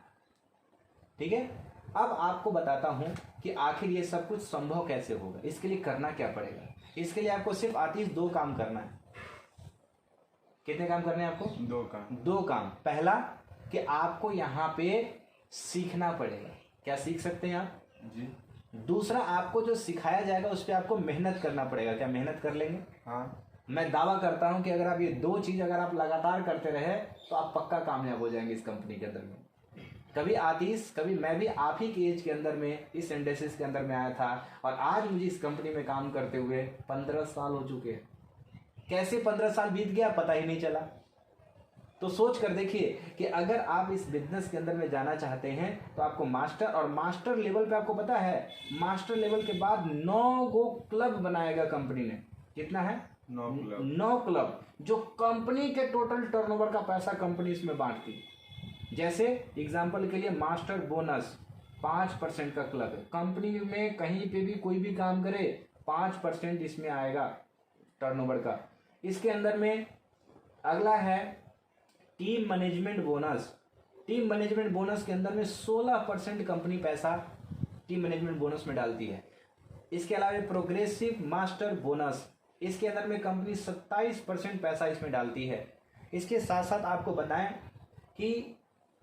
ठीक है। अब आपको बताता हूँ कि आखिर ये सब कुछ संभव कैसे होगा, इसके लिए करना क्या पड़ेगा। इसके लिए आपको सिर्फ आतिश 2 काम करना है। कितने काम करने हैं आपको? 2 काम। 2 काम। पहला कि आपको यहाँ पे सीखना पड़ेगा। क्या सीख सकते हैं आप? जी। दूसरा, आपको जो सिखाया जाएगा उस पर आपको मेहनत करना पड़ेगा। क्या मेहनत कर लेंगे? हाँ। मैं दावा करता हूं कि अगर आप ये 2 चीज अगर आप लगातार करते रहे तो आप पक्का कामयाब हो जाएंगे इस कंपनी के अंदर में। कभी आतिश, कभी मैं भी आप ही के एज के अंदर में इस इंडस्ट्रीज के अंदर में आया था, और आज मुझे इस कंपनी में काम करते हुए 15 साल हो चुके हैं। कैसे 15 साल बीत गया पता ही नहीं चला। तो सोच कर देखिए कि अगर आप इस बिजनेस के अंदर में जाना चाहते हैं तो आपको मास्टर, और मास्टर लेवल पे आपको पता है मास्टर लेवल के बाद 9 गो क्लब बनाएगा कंपनी ने। कितना है? 9 क्लब। 9 क्लब, जो कंपनी के टोटल टर्नओवर का पैसा कंपनी इसमें बांटती है। जैसे एग्जांपल के लिए मास्टर बोनस 5% का क्लब है। कंपनी में कहीं पे भी कोई भी काम करे 5% इसमें आएगा टर्नओवर का। इसके अंदर में अगला है team management bonus. Team management bonus के अंदर में 16% कंपनी पैसा टीम मैनेजमेंट बोनस में डालती है। इसके अलावा प्रोग्रेसिव मास्टर बोनस, इसके अंदर में कंपनी 27% पैसा इसमें डालती है। इसके साथ साथ आपको बताएं कि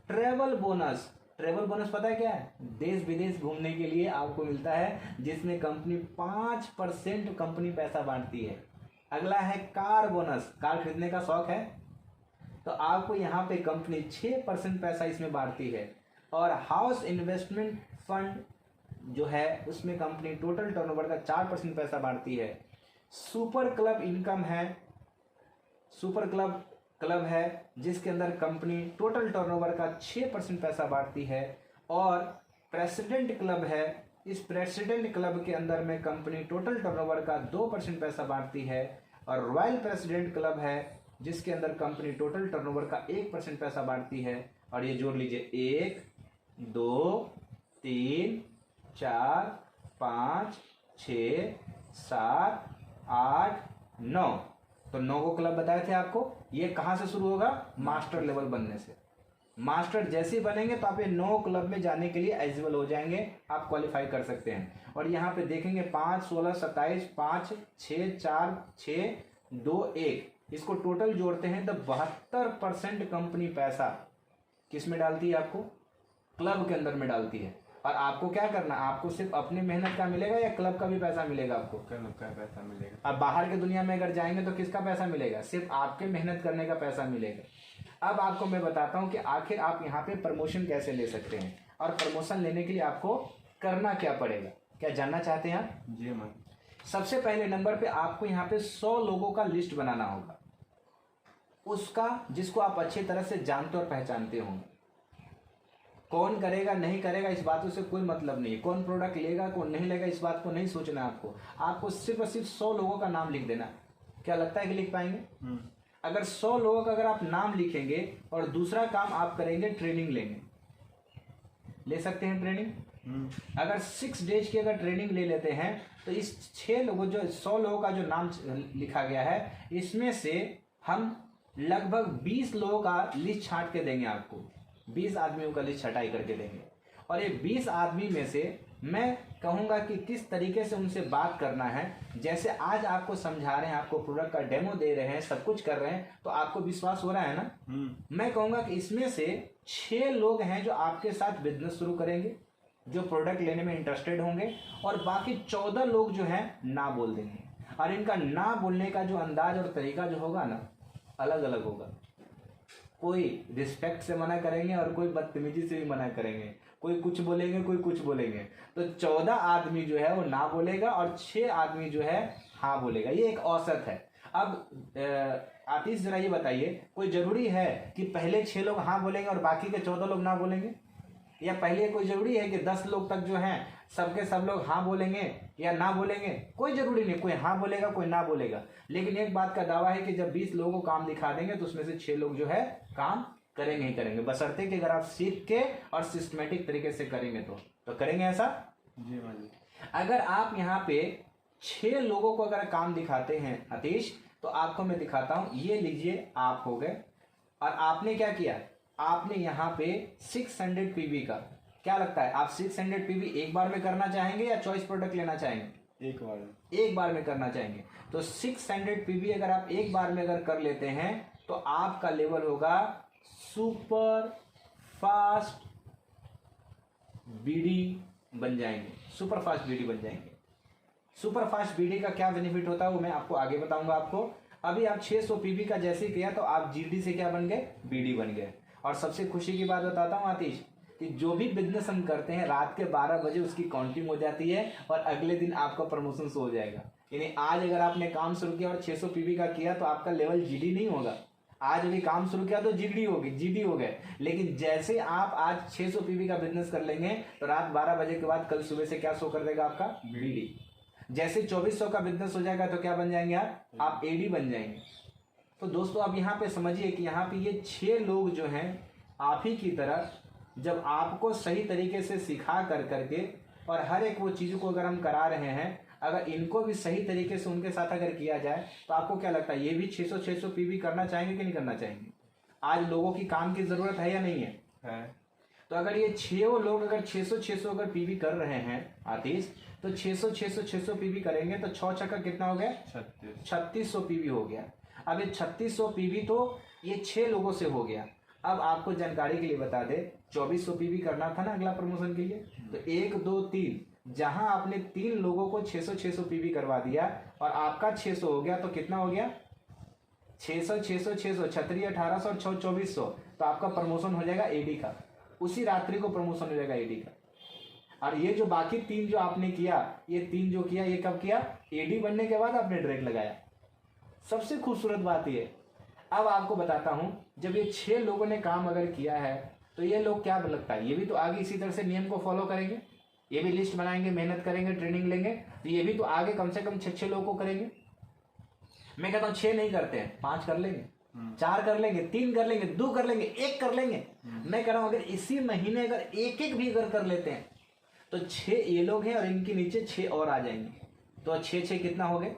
ट्रैवल बोनस, ट्रैवल बोनस पता है क्या है? देश विदेश घूमने के लिए आपको मिलता है, जिसमें कंपनी 5% कंपनी पैसा बांटती है। अगला है कार बोनस। कार खरीदने का शौक है तो आपको यहाँ पे कंपनी 6% पैसा इसमें बांटती है। और हाउस इन्वेस्टमेंट फंड जो है उसमें कंपनी टोटल टर्नओवर का 4% पैसा बांटती है। सुपर क्लब इनकम है, सुपर क्लब है जिसके अंदर कंपनी टोटल टर्नओवर का 6% पैसा बांटती है। और प्रेसिडेंट क्लब है, इस प्रेसिडेंट क्लब के अंदर में कंपनी टोटल टर्नओवर का 2% पैसा बांटती है, और रॉयल प्रेसिडेंट क्लब है जिसके अंदर कंपनी टोटल टर्नओवर का 1% पैसा बांटती है। और ये जोड़ लीजिए 1 2 3 4 5 6 7 8 9, तो 9 को क्लब बताए थे आपको। ये कहाँ से शुरू होगा? मास्टर लेवल बनने से। मास्टर जैसे ही बनेंगे तो आप ये 9 क्लब में जाने के लिए एलिजिबल हो जाएंगे, आप क्वालिफाई कर सकते हैं। और यहाँ पे देखेंगे 5 16 27 5 6 4 6 2 1, इसको टोटल जोड़ते हैं तो 72% कंपनी पैसा किस में डालती है? आपको क्लब के अंदर में डालती है। और आपको क्या करना, आपको सिर्फ अपनी मेहनत का मिलेगा या क्लब का भी पैसा मिलेगा? आपको क्लब का पैसा मिलेगा। अब बाहर के दुनिया में अगर जाएंगे तो किसका पैसा मिलेगा? सिर्फ आपके मेहनत करने का पैसा मिलेगा। अब आपको मैं बताता हूं कि आखिर आप यहाँ पे प्रमोशन कैसे ले सकते हैं, और प्रमोशन लेने के लिए आपको करना क्या पड़ेगा, क्या जानना चाहते हैं आप? जी मैम। सबसे पहले नंबर पे आपको यहाँ पे 100 लोगों का लिस्ट बनाना होगा, उसका जिसको आप अच्छी तरह से जानते और पहचानते होंगे। कौन करेगा नहीं करेगा इस बातों से कोई मतलब नहीं है, कौन प्रोडक्ट लेगा कौन नहीं लेगा इस बात को नहीं सोचना आपको सिर्फ और सिर्फ 100 लोगों का नाम लिख देना। क्या लगता है कि लिख पाएंगे? अगर 100 लोगों का अगर आप नाम लिखेंगे और दूसरा काम आप करेंगे ट्रेनिंग लेंगे, ले सकते हैं ट्रेनिंग। अगर 6 डेज की अगर ट्रेनिंग ले लेते हैं तो इस 6 लोगों जो 100 लोगों का जो नाम लिखा गया है इसमें से हम लगभग 20 लोगों का लिस्ट छांट के देंगे आपको, 20 आदमियों का लिस्ट छटाई करके देंगे। और ये 20 आदमी में से मैं कहूँगा कि किस तरीके से उनसे बात करना है। जैसे आज आपको समझा रहे हैं, आपको प्रोडक्ट का डेमो दे रहे हैं, सब कुछ कर रहे हैं, तो आपको विश्वास हो रहा है ना? मैं कहूँगा कि इसमें से 6 लोग हैं जो आपके साथ बिजनेस शुरू करेंगे, जो प्रोडक्ट लेने में इंटरेस्टेड होंगे, और बाकी 14 लोग जो हैं ना बोल देंगे। और इनका ना बोलने का जो अंदाज और तरीका जो होगा ना, अलग अलग होगा। कोई रिस्पेक्ट से मना करेंगे और कोई बदतमीजी से भी मना करेंगे, कोई कुछ बोलेंगे कोई कुछ बोलेंगे। तो 14 आदमी जो है वो ना बोलेगा और 6 आदमी जो है हाँ बोलेगा, ये एक औसत है। अब आतिश जरा ये बताइए, कोई जरूरी है कि पहले 6 लोग हाँ बोलेंगे और बाकी के 14 लोग ना बोलेंगे? या पहले कोई जरूरी है कि 10 लोग तक जो हैं सबके सब लोग हाँ बोलेंगे या ना बोलेंगे? कोई जरूरी नहीं, कोई हाँ बोलेगा कोई ना बोलेगा। लेकिन एक बात का दावा है कि जब 20 लोगों को काम दिखा देंगे तो उसमें से 6 लोग जो है काम करेंगे ही करेंगे, बशर्ते कि अगर आप सीख के और सिस्टमेटिक तरीके से करेंगे तो करेंगे ऐसा? जी हाँ जी। अगर आप यहाँ पे 6 लोगों को अगर काम दिखाते हैं आतिश, तो आपको मैं दिखाता हूं। ये लीजिए आप हो गए, और आपने क्या किया, आपने यहाँ पे 600 पीवी का, क्या लगता है आप 600 पीवी एक बार में करना चाहेंगे या चॉइस प्रोडक्ट लेना चाहेंगे? एक बार में करना चाहेंगे। तो 600 पीवी अगर आप एक बार में अगर कर लेते हैं तो आपका लेवल होगा सुपर फास्ट बीडी बन जाएंगे, सुपर फास्ट बीडी बन जाएंगे। सुपर फास्ट बीडी का क्या बेनिफिट होता है वो मैं आपको आगे बताऊंगा। आपको अभी आप 600 पीवी का जैसे ही किया तो आप जीडी से क्या बन गए, बीडी बन गए। और सबसे खुशी की बात बताता हूँ आतिश, कि जो भी बिजनेस हम करते हैं रात के 12 बजे उसकी काउंटिंग हो जाती है और अगले दिन आपका प्रमोशन हो जाएगा। यानी आज अगर आपने काम शुरू किया और 600 पीवी का किया तो आपका लेवल जीडी नहीं होगा। आज अभी काम शुरू किया तो जीडी होगी, जीडी हो गए। लेकिन जैसे आप आज 600 पीवी का बिजनेस कर लेंगे तो रात 12 बजे के बाद कल सुबह से क्या शो कर देगा आपका, बीडी। जैसे 2400 का बिजनेस हो जाएगा तो क्या बन जाएंगे आप एडी बन जाएंगे। तो दोस्तों आप यहाँ पे समझिए कि यहाँ पे ये 6 लोग जो हैं आप ही की तरह, जब आपको सही तरीके से सिखा कर करके और हर एक वो चीज़ों को अगर हम करा रहे हैं, अगर इनको भी सही तरीके से उनके साथ अगर किया जाए तो आपको क्या लगता है ये भी 600 पीवी करना चाहेंगे कि नहीं करना चाहेंगे? आज लोगों की काम की ज़रूरत है या नहीं है? तो अगर ये 6 लोग अगर 600 अगर पीवी कर रहे हैं आतिश, तो 600 पीवी करेंगे तो 6 छक्का कितना हो गया, 3600 पीवी हो गया। अब ये 3600 पीवी तो ये 6 लोगों से हो गया। अब आपको जानकारी के लिए बता दे, 2400 पीवी करना था ना अगला प्रमोशन के लिए, तो 1 2 3 जहां आपने 3 लोगों को 600 पीवी करवा दिया और आपका 600 हो गया, तो कितना हो गया 600 36 1800 और 2400, तो आपका प्रमोशन हो जाएगा एडी का। उसी रात्रि को प्रमोशन हो जाएगा एडी का। और ये जो बाकी 3 जो आपने किया, ये 3 जो किया ये कब किया, एडी बनने के बाद आपने डायरेक्ट लगाया। सबसे खूबसूरत बात ये, अब आपको बताता हूं, जब ये 6 लोगों ने काम अगर किया है तो ये लोग क्या लगता है, ये भी तो आगे इसी तरह से नियम को फॉलो करेंगे। ये भी लिस्ट बनाएंगे, मेहनत करेंगे, ट्रेनिंग लेंगे, तो ये भी तो आगे कम से कम 6 लोगों को करेंगे। मैं कहता हूँ 6 नहीं करते हैं, 5 कर लेंगे, 4 कर लेंगे, 3 कर लेंगे, 2 कर लेंगे, 1 कर लेंगे। मैं कह रहा हूँ अगर इसी महीने अगर एक भी अगर कर लेते हैं तो 6 ये लोग हैं और इनके नीचे 6 और आ जाएंगे, तो 6 कितना हो गए?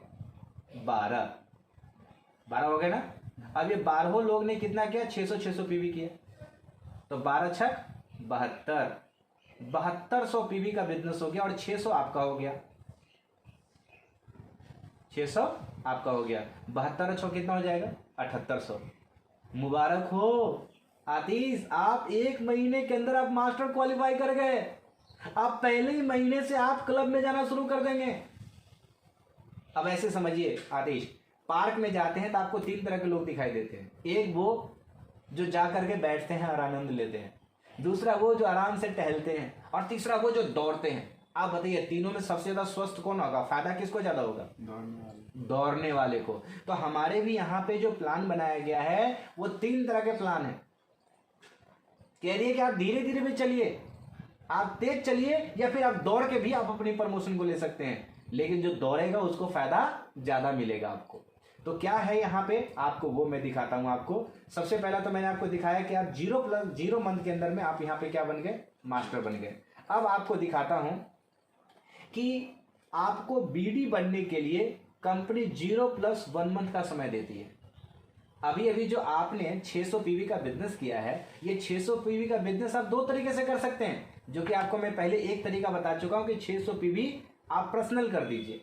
12 हो गए ना। अब ये 12 लोग ने कितना किया? 600 पीवी किया, तो 12 छक 72, 7200 पीवी का बिजनेस हो गया और 600 आपका हो गया, 600 आपका हो गया। 72 कितना हो जाएगा? 7800। मुबारक हो आतिश, आप 1 महीने के अंदर आप मास्टर क्वालिफाई कर गए। आप पहले ही महीने से आप क्लब में जाना शुरू कर देंगे। अब ऐसे समझिए आतिश, पार्क में जाते हैं तो आपको 3 तरह के लोग दिखाई देते हैं। एक वो जो जा करके बैठते हैं और आनंद लेते हैं, दूसरा वो जो आराम से टहलते हैं, और तीसरा वो जो दौड़ते हैं। आप बताइए तीनों में सबसे ज्यादा स्वस्थ कौन होगा? फायदा किसको ज्यादा होगा? दौड़ने वाले को। तो हमारे भी यहाँ पे जो प्लान बनाया गया है वो 3 तरह के प्लान है। कह रही है कि आप धीरे धीरे भी चलिए, आप तेज चलिए, या फिर आप दौड़ के भी आप अपनी प्रमोशन को ले सकते हैं, लेकिन जो दौड़ेगा उसको फायदा ज्यादा मिलेगा आपको। तो क्या है यहाँ पे आपको वो मैं दिखाता हूं आपको। सबसे पहला तो मैंने आपको दिखाया कि आप 0 मंथ के अंदर में आप यहाँ पे क्या बन गए? मास्टर बन गए। अब आपको दिखाता हूं कि आपको बीडी बनने के लिए कंपनी 0+1 मंथ का समय देती है। अभी अभी जो आपने 600 पीवी का बिजनेस किया है, ये 600 पीवी का बिजनेस आप 2 तरीके से कर सकते हैं, जो कि आपको मैं पहले एक तरीका बता चुका हूं कि 600 पीवी आप पर्सनल कर दीजिए,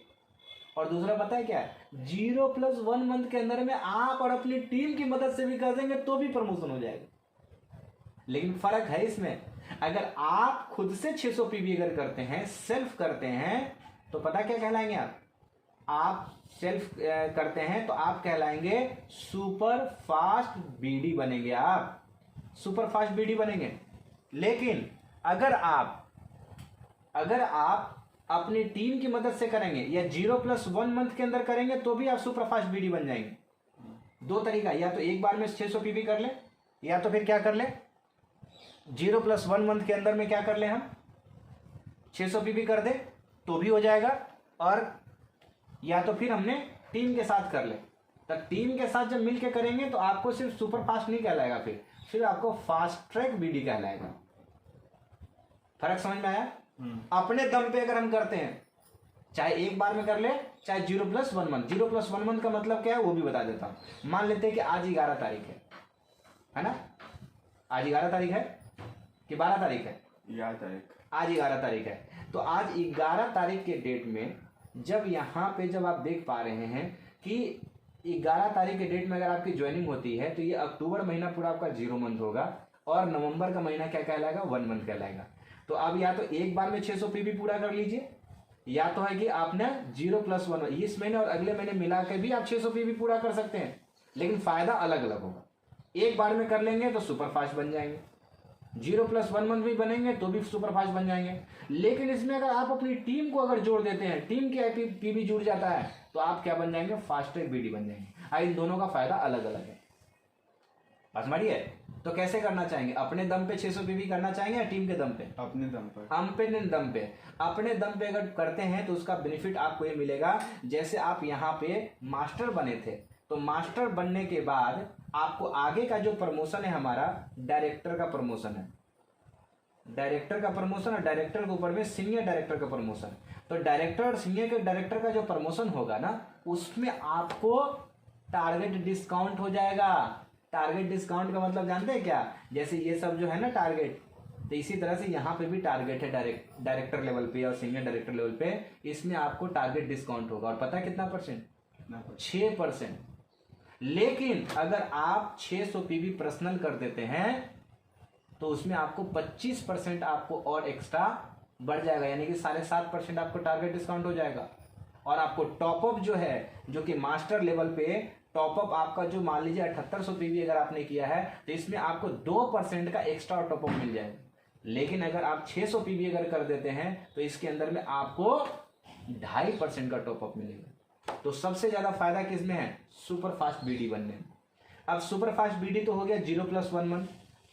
और दूसरा पता है क्या है? 0+1 मंथ के अंदर में आप और अपनी टीम की मदद से भी कर देंगे तो भी प्रमोशन हो जाएगा। लेकिन फर्क है इसमें, अगर आप खुद से 600 पीवी अगर करते हैं, सेल्फ करते हैं, तो पता क्या कहलाएंगे आप सेल्फ करते हैं तो आप कहलाएंगे सुपर फास्ट बीडी बनेंगे, आप सुपर फास्ट बीडी बनेंगे। लेकिन अगर आप अपनी टीम की मदद से करेंगे या 0+1 मंथ के अंदर करेंगे तो भी आप सुपर फास्ट बीडी बन जाएंगे। 2 तरीका, या तो एक बार में 600 पीवी कर ले, या तो फिर क्या कर ले 0+1 मंथ के अंदर में क्या कर ले हम 600 पीवी कर दे तो भी हो जाएगा, और या तो फिर हमने टीम के साथ कर ले। तो टीम के साथ जब मिलके करेंगे तो आपको सिर्फ सुपर फास्ट नहीं कहलाएगा, फिर आपको फास्ट ट्रैक बीडी कहलाएगा। फर्क समझ में आया? अपने दम पे अगर हम करते हैं, चाहे एक बार में कर ले, चाहे 0+1 मंथ। 0+1 मंथ का मतलब क्या है वो भी बता देता हूं। मान लेते हैं कि आज 11 तारीख है ना? आज 11 तारीख है कि 12 तारीख है? 11 तारीख। आज 11 तारीख है। तो आज 11 तारीख के डेट में जब यहाँ पे जब आप देख पा रहे हैं कि 11 तारीख के डेट में अगर आपकी ज्वाइनिंग होती है तो ये अक्टूबर महीना पूरा आपका 0 मंथ होगा, और नवंबर का महीना क्या कहलाएगा? 1 मंथ कहलाएगा। तो अब या तो एक बार में 600 पीवी पूरा कर लीजिए, या तो है कि आपने 0+1 इस महीने और अगले महीने मिला के भी आप 600 पीवी पूरा कर सकते हैं, लेकिन फायदा अलग अलग होगा। एक बार में कर लेंगे तो सुपर फास्ट बन जाएंगे, 0+1 मंथ भी बनेंगे तो भी सुपर फास्ट बन जाएंगे। लेकिन इसमें अगर आप अपनी टीम को अगर जोड़ देते हैं, टीम के पीवी जुड़ जाता है, तो आप क्या बन जाएंगे? फास्ट ट्रैक बीडी बन जाएंगे। इन दोनों का फायदा अलग अलग है। बस समझिए। तो कैसे करना चाहेंगे? अपने दम पे 600 पीवी करना चाहेंगे या टीम के दम पे? अपने दम पर। अपने दम पे अगर करते हैं तो उसका बेनिफिट आपको ये मिलेगा, जैसे आप यहाँ पे मास्टर बने थे, तो मास्टर बनने के बाद आपको आगे का जो प्रमोशन है हमारा डायरेक्टर का प्रमोशन है। डायरेक्टर का प्रमोशन और डायरेक्टर के ऊपर में सीनियर डायरेक्टर का प्रमोशन। तो डायरेक्टर और सीनियर डायरेक्टर का जो प्रमोशन होगा ना, उसमें आपको टारगेट डिस्काउंट हो जाएगा। टारगेट डिस्काउंट का मतलब जानते हैं क्या? जैसे ये सब जो है ना टारगेट, तो इसी तरह से यहाँ पे भी टारगेट है डायरेक्टर लेवल पे और सीनियर डायरेक्टर लेवल पे, इसमें आपको टारगेट डिस्काउंट होगा। और पता है कितना परसेंट? 6%। लेकिन अगर आप 600 पीवी पर्सनल कर देते हैं तो उसमें आपको 25% आपको और एक्स्ट्रा बढ़ जाएगा, यानी कि 7.5% आपको टारगेट डिस्काउंट हो जाएगा। और आपको टॉपअप जो है, जो कि मास्टर लेवल पे टॉपअप आपका जो मान लीजिए 7800 पीवी अगर आपने किया है तो इसमें आपको 2% का एक्स्ट्रा टॉपअप मिल जाएगा। लेकिन अगर आप 600 पीवी अगर कर देते हैं तो इसके अंदर में आपको 2.5% का टॉपअप मिलेगा। तो सबसे ज्यादा फायदा किसमें है? सुपर फास्ट बीडी बनने में। अब सुपर फास्ट बीडी तो हो गया 0+1 month.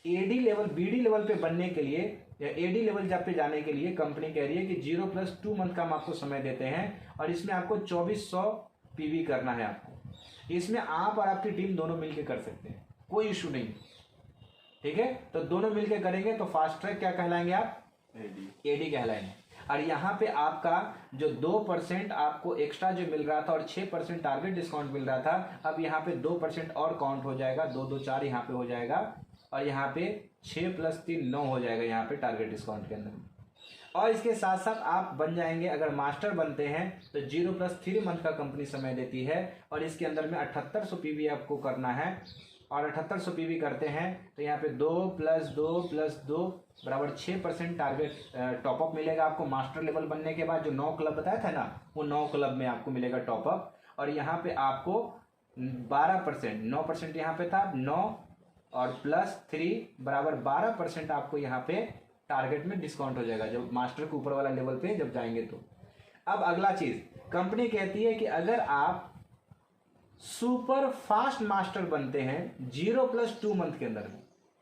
AD level BD level पे बनने के लिए या एडी लेवल जब पे जाने के लिए कंपनी कह रही है कि 0+2 मंथ का हम आपको समय देते हैं और इसमें आपको 2400 पीवी करना है आपको। इसमें आप और आपकी टीम दोनों मिलकर कर सकते हैं, कोई इशू नहीं, ठीक है। तो दोनों मिलकर करेंगे तो फास्ट ट्रैक क्या कहलाएंगे आप? एडी कहलाएंगे। और यहाँ पे आपका जो 2% आपको एक्स्ट्रा जो मिल रहा था और 6% टारगेट डिस्काउंट मिल रहा था, अब यहाँ पे 2% और काउंट हो जाएगा, 2 2 4 यहाँ पे हो जाएगा और यहाँ पे 6 + 3 9 हो जाएगा यहाँ पे टारगेट डिस्काउंट के अंदर। और इसके साथ साथ आप बन जाएंगे, अगर मास्टर बनते हैं तो 0+3 मंथ का कंपनी समय देती है और इसके अंदर में 7800 पीवी आपको करना है। और 7800 पीवी करते हैं तो यहाँ पे 2 + 2 + 2 बराबर 6% टारगेट टॉपअप मिलेगा आपको मास्टर लेवल बनने के बाद। जो 9 क्लब बताया था ना, वो 9 क्लब में आपको मिलेगा टॉपअप। और यहाँ पे आपको 12%, 9% यहाँ पे था, 9 और +3 बराबर 12% आपको यहाँ पे टारगेट में डिस्काउंट हो जाएगा जब मास्टर के ऊपर वाला लेवल पे जब जाएंगे तो। अब अगला चीज कंपनी कहती है कि अगर आप सुपर फास्ट मास्टर बनते हैं 0+2 मंथ के अंदर,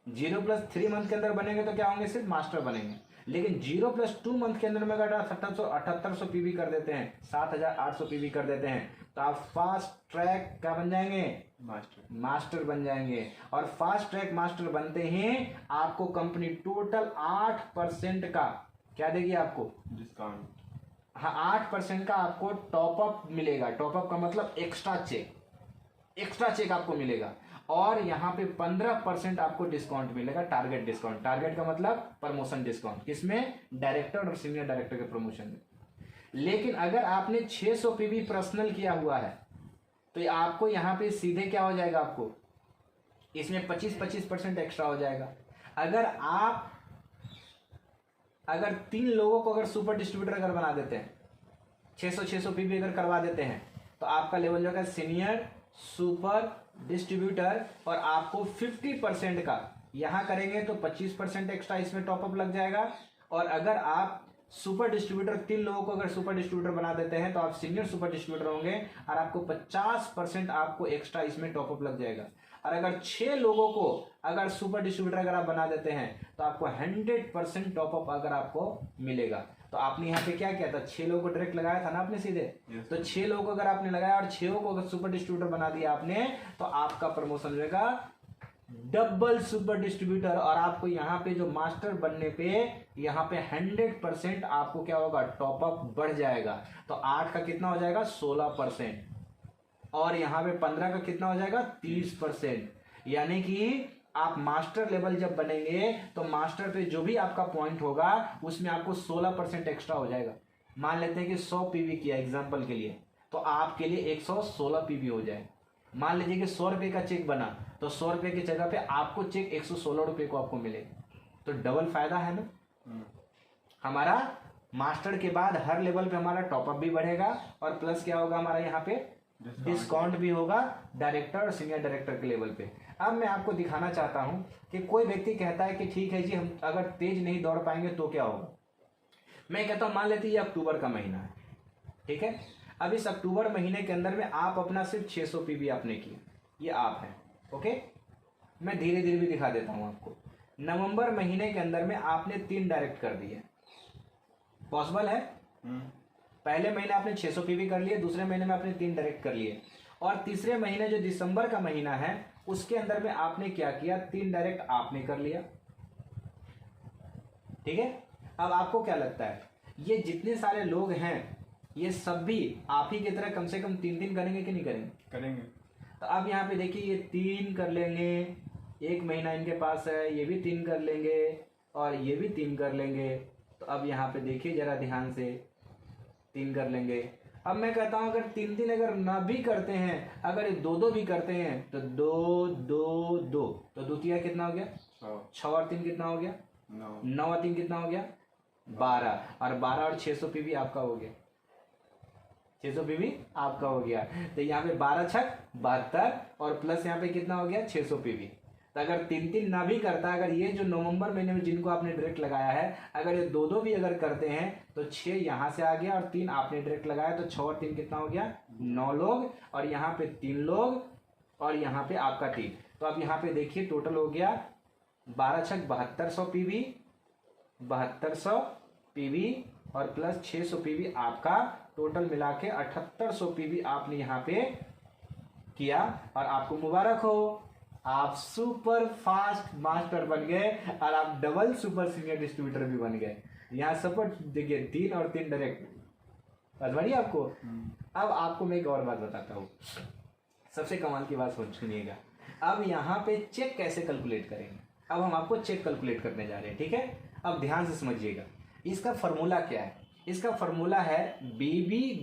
0+3 मंथ के अंदर बनेंगे तो क्या होंगे? सिर्फ मास्टर बनेंगे। लेकिन 0+2 मंथ के अंदर में अगर 7800 पीवी कर देते हैं, 7800 पीवी कर देते हैं, तो आप फास्ट ट्रैक क्या बन जाएंगे? मास्टर बन जाएंगे। और फास्ट ट्रैक मास्टर बनते हैं आपको कंपनी टोटल 8% का क्या देगी आपको? डिस्काउंट। हाँ, 8% का आपको टॉपअप मिलेगा। टॉपअप का मतलब एक्स्ट्रा चेक आपको मिलेगा। और यहाँ पे 15% आपको डिस्काउंट मिलेगा, टारगेट डिस्काउंट। टारगेट का मतलब प्रमोशन डिस्काउंट, किसमें? डायरेक्टर और सीनियर डायरेक्टर के प्रमोशन में। लेकिन अगर आपने 600 पीवी पर्सनल किया हुआ है तो आपको यहाँ पे सीधे क्या हो जाएगा? आपको इसमें 25% एक्स्ट्रा हो जाएगा। अगर 3 लोगों को अगर सुपर डिस्ट्रीब्यूटर अगर बना देते हैं, 600 पीवी अगर करवा देते हैं, तो आपका लेवल जो है सीनियर सुपर डिस्ट्रीब्यूटर। और आपको 50% का यहाँ करेंगे तो 25% एक्स्ट्रा इसमें टॉपअप लग जाएगा। और अगर आप सुपर डिस्ट्रीब्यूटर 3 लोगों को अगर सुपर डिस्ट्रीब्यूटर बना देते हैं तो आप सीनियर सुपर डिस्ट्रीब्यूटर होंगे और आपको 50% आपको एक्स्ट्रा इसमें टॉपअप लग जाएगा। और अगर 6 लोगों को अगर सुपर डिस्ट्रीब्यूटर अगर आप बना देते हैं तो आपको 100% टॉपअप अगर आपको मिलेगा। तो आपने यहाँ पे क्या किया था? 6 लोगों को डायरेक्ट लगाया था ना आपने सीधे। तो 6 लोगों को अगर आपने लगाया और 6 को अगर सुपर डिस्ट्रीब्यूटर बना दिया आपने, तो आपका प्रमोशन होगा डबल सुपर डिस्ट्रीब्यूटर। और आपको यहाँ पे जो मास्टर बनने पे यहाँ पे 100% आपको क्या होगा? टॉपअप बढ़ जाएगा। तो 8 का कितना हो जाएगा? 16%। और यहाँ पे 15 का कितना हो जाएगा? 30%। यानी कि आप मास्टर लेवल जब बनेंगे तो मास्टर पे जो भी आपका पॉइंट होगा उसमें आपको 16% एक्स्ट्रा हो जाएगा। मान लेते हैं कि 100 पीवी किया एग्जांपल के लिए, तो आपके लिए 116 पीवी हो जाए। मान लीजिए कि 100 रुपये का चेक बना तो 100 रुपये की जगह पे आपको चेक 116 रुपये को आपको मिलेगा। तो डबल फायदा है ना हमारा। मास्टर के बाद हर लेवल पे हमारा टॉपअप भी बढ़ेगा और प्लस क्या होगा? हमारा यहाँ पे डिस्काउंट भी होगा डायरेक्टर और सीनियर डायरेक्टर के लेवल पे। अब मैं आपको दिखाना चाहता हूं कि कोई व्यक्ति कहता है कि ठीक है जी, हम अगर तेज नहीं दौड़ पाएंगे तो क्या होगा? मैं कहता हूं मान लेते हैं ये अक्टूबर का महीना है, ठीक है। अब इस अक्टूबर महीने के अंदर में आप अपना सिर्फ 600 पीवी आपने किया, ये आप है, ओके। मैं धीरे धीरे भी दिखा देता हूं आपको। नवंबर महीने के अंदर में आपने 3 डायरेक्ट कर दिए, पॉसिबल है? पहले महीने आपने 600 पीवी कर लिए, दूसरे महीने में आपने 3 डायरेक्ट कर लिए, और तीसरे महीने जो दिसंबर का महीना है उसके अंदर में आपने क्या किया? 3 डायरेक्ट आपने कर लिया, ठीक है। अब आपको क्या लगता है ये जितने सारे लोग हैं ये सब भी आप ही की तरह कम से कम 3 करेंगे कि नहीं करेंगे? करेंगे। तो अब यहाँ पे देखिए ये 3 कर लेंगे, 1 महीना इनके पास है, ये भी 3 कर लेंगे और ये भी 3 कर लेंगे। तो अब यहाँ पे देखिए जरा ध्यान से, 3 कर लेंगे। अब मैं कहता हूं अगर 3 अगर ना भी करते हैं, अगर 2 भी करते हैं तो 2 2 2, तो द्वितीय कितना हो गया? 6 और 3 कितना हो गया? 9 और 3 कितना हो गया? 12। और 12 और 600 पीवी आपका हो गया, 600 पीवी आपका हो गया। तो यहाँ पे 12 छक 72 और प्लस यहाँ पे कितना हो गया? 600 पीवी। तो अगर 3 ना भी करता, अगर ये जो नवंबर महीने में जिनको आपने डायरेक्ट लगाया है, अगर ये 2 भी अगर करते हैं तो 6 यहाँ से आ गया और 3 आपने डायरेक्ट लगाया, तो 6 और 3 कितना हो गया? 9 लोग, और यहाँ पे 3 लोग, और यहाँ पे आपका 3। तो अब यहाँ पे देखिए टोटल हो गया 12 छक 7200 पीवी, 7200 पीवी और प्लस 600 पीवी आपका टोटल मिला के 7800 पीवी आपने यहाँ पे किया और आपको मुबारक हो, आप सुपर फास्ट मास्टर बन गए और आप डबल सुपर सीनियर डिस्ट्रीब्यूटर भी बन गए। यहाँ सपोर्ट देखिए 3 और 3 डायरेक्ट बस बढ़िया आपको। अब आपको मैं एक और बात बताता हूँ, सबसे कमाल की बात सुनिएगा। अब यहाँ पे चेक कैसे कैलकुलेट करेंगे, अब हम आपको चेक कैलकुलेट करने जा रहे हैं, ठीक है। अब ध्यान से समझिएगा, इसका फॉर्मूला क्या है। इसका फॉर्मूला है बीबी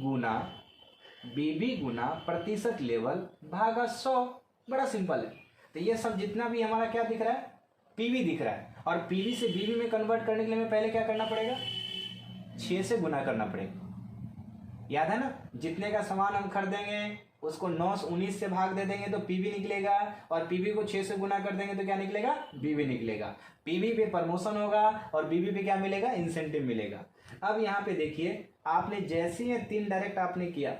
गुना प्रतिशत लेवल भागा 100। बड़ा सिंपल है। तो ये सब जितना भी हमारा क्या दिख रहा है, पीवी दिख रहा है, और पीवी से बीबी में कन्वर्ट करने के लिए हमें पहले क्या करना पड़ेगा, 6 से गुना करना पड़ेगा। याद है ना, जितने का सामान हम खरीदेंगे उसको 9 से 19 से भाग दे देंगे तो पीवी निकलेगा, और पीवी को 6 से गुना कर देंगे तो क्या निकलेगा, बीवी निकलेगा। पीवी पे प्रमोशन होगा और बीवी पे क्या मिलेगा, इंसेंटिव मिलेगा। अब यहाँ पे देखिए, आपने जैसे ये 3 डायरेक्ट आपने किया,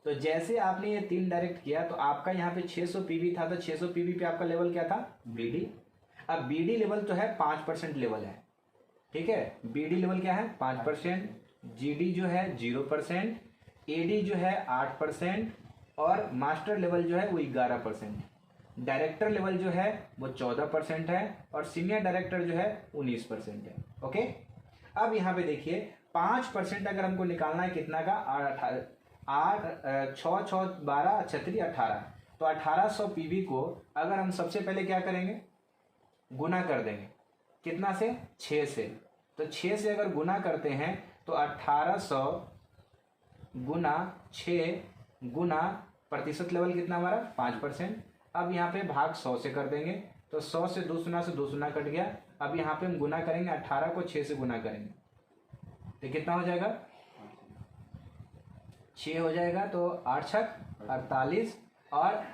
तो जैसे आपने ये 3 डायरेक्ट किया तो आपका यहाँ पे 600 पीवी था, तो 600 पीवी पे आपका लेवल क्या था, बीडी। अब बीडी लेवल तो है 5% लेवल है, ठीक है। बीडी लेवल क्या है 5%, जीडी जो है 0%, एडी जो है 8% और मास्टर लेवल जो है वो 11%, डायरेक्टर लेवल जो है वो 14% है और सीनियर डायरेक्टर जो है 19% है। ओके, अब यहाँ पे देखिए 5% अगर हमको निकालना है कितना का, 8 6 6 12 36 18, तो 1800 पीवी को अगर हम सबसे पहले क्या करेंगे, गुना कर देंगे कितना से, 6 से। तो 6 से अगर गुना करते हैं तो 1800 गुना 6 गुना प्रतिशत लेवल कितना हमारा 5%। अब यहाँ पे भाग 100 से कर देंगे, तो 100 से 2 शून्य कट गया। अब यहाँ पे हम गुना करेंगे, 18 को 6 से गुना करेंगे तो कितना हो जाएगा, 6 हो जाएगा, तो 8 छक 48 और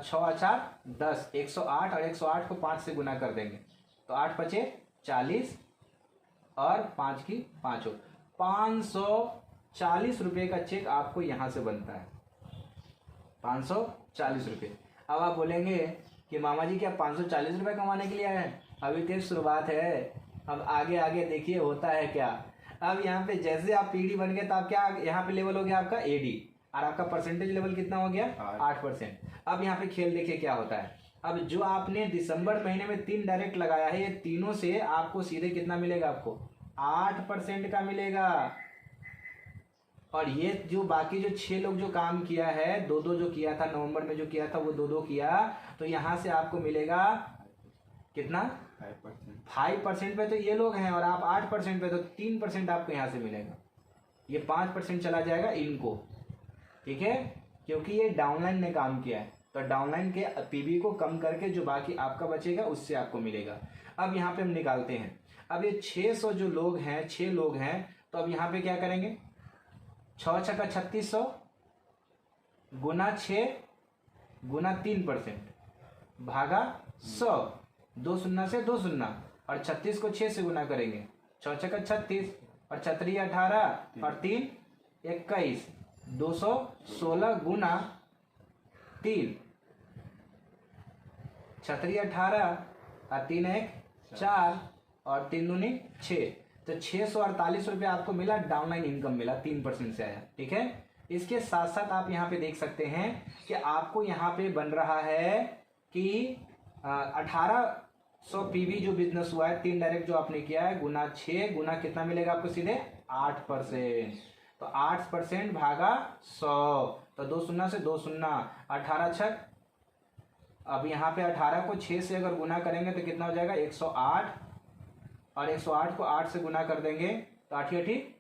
6 4 10, 108 और 108 को 5 से गुना कर देंगे तो 8 पचे 40 और 5 की 5 हो, 540 रुपये का चेक आपको यहाँ से बनता है, 540 रुपये। अब आप बोलेंगे कि मामा जी क्या 540 रुपये कमाने के लिए आए हैं, अभी तो शुरुआत है, अब आगे आगे देखिए होता है क्या। अब यहाँ पे जैसे आप पीडी बन गए तो आप क्या, यहाँ पे लेवल हो गया आपका एडी और आपका परसेंटेज लेवल कितना हो गया 8%। अब यहाँ पे खेल देखिए क्या होता है। अब जो आपने दिसंबर महीने में 3 डायरेक्ट लगाया है, ये तीनों से आपको सीधे कितना मिलेगा, आपको 8% का मिलेगा। और ये जो बाकी जो 6 लोग जो काम किया है, 2 जो किया था नवंबर में जो किया था वो 2 किया, तो यहाँ से आपको मिलेगा कितना 5% पे तो ये लोग हैं और आप 8% पे, तो 3% आपको यहाँ से मिलेगा। ये 5% चला जाएगा इनको, ठीक है, क्योंकि ये डाउनलाइन ने काम किया है, तो डाउनलाइन के पीवी को कम करके जो बाकी आपका बचेगा उससे आपको मिलेगा। अब यहाँ पे हम निकालते हैं। अब ये 600 जो लोग हैं, 6 लोग हैं, तो अब यहाँ पे क्या करेंगे, 6 छक्का 3600 गुना 6 गुना 3% भागा 100, 2 शून्य से 2 शून्य और 36 को 6 से गुना करेंगे, 6 छक्का 36 और 36 18 और 3 21, 216 गुना 3, 36 18 और 3 1 4 और 3 दूनी 6, तो 648 रुपये आपको मिला, डाउनलाइन इनकम मिला, 3% से आया, ठीक है। इसके साथ साथ आप यहाँ पे देख सकते हैं कि आपको यहाँ पे बन रहा है कि 1800 पीवी जो बिजनेस हुआ है, 3 डायरेक्ट जो आपने किया है, गुना 6 गुना कितना मिलेगा आपको सीधे 8%, तो 8% भागा 100, तो 2 शून्य से 2 शून्य, 18 छक, अब यहाँ पे 18 को 6 से अगर गुना करेंगे तो कितना हो जाएगा 108 और 108 को 8 से गुना कर देंगे तो 8 8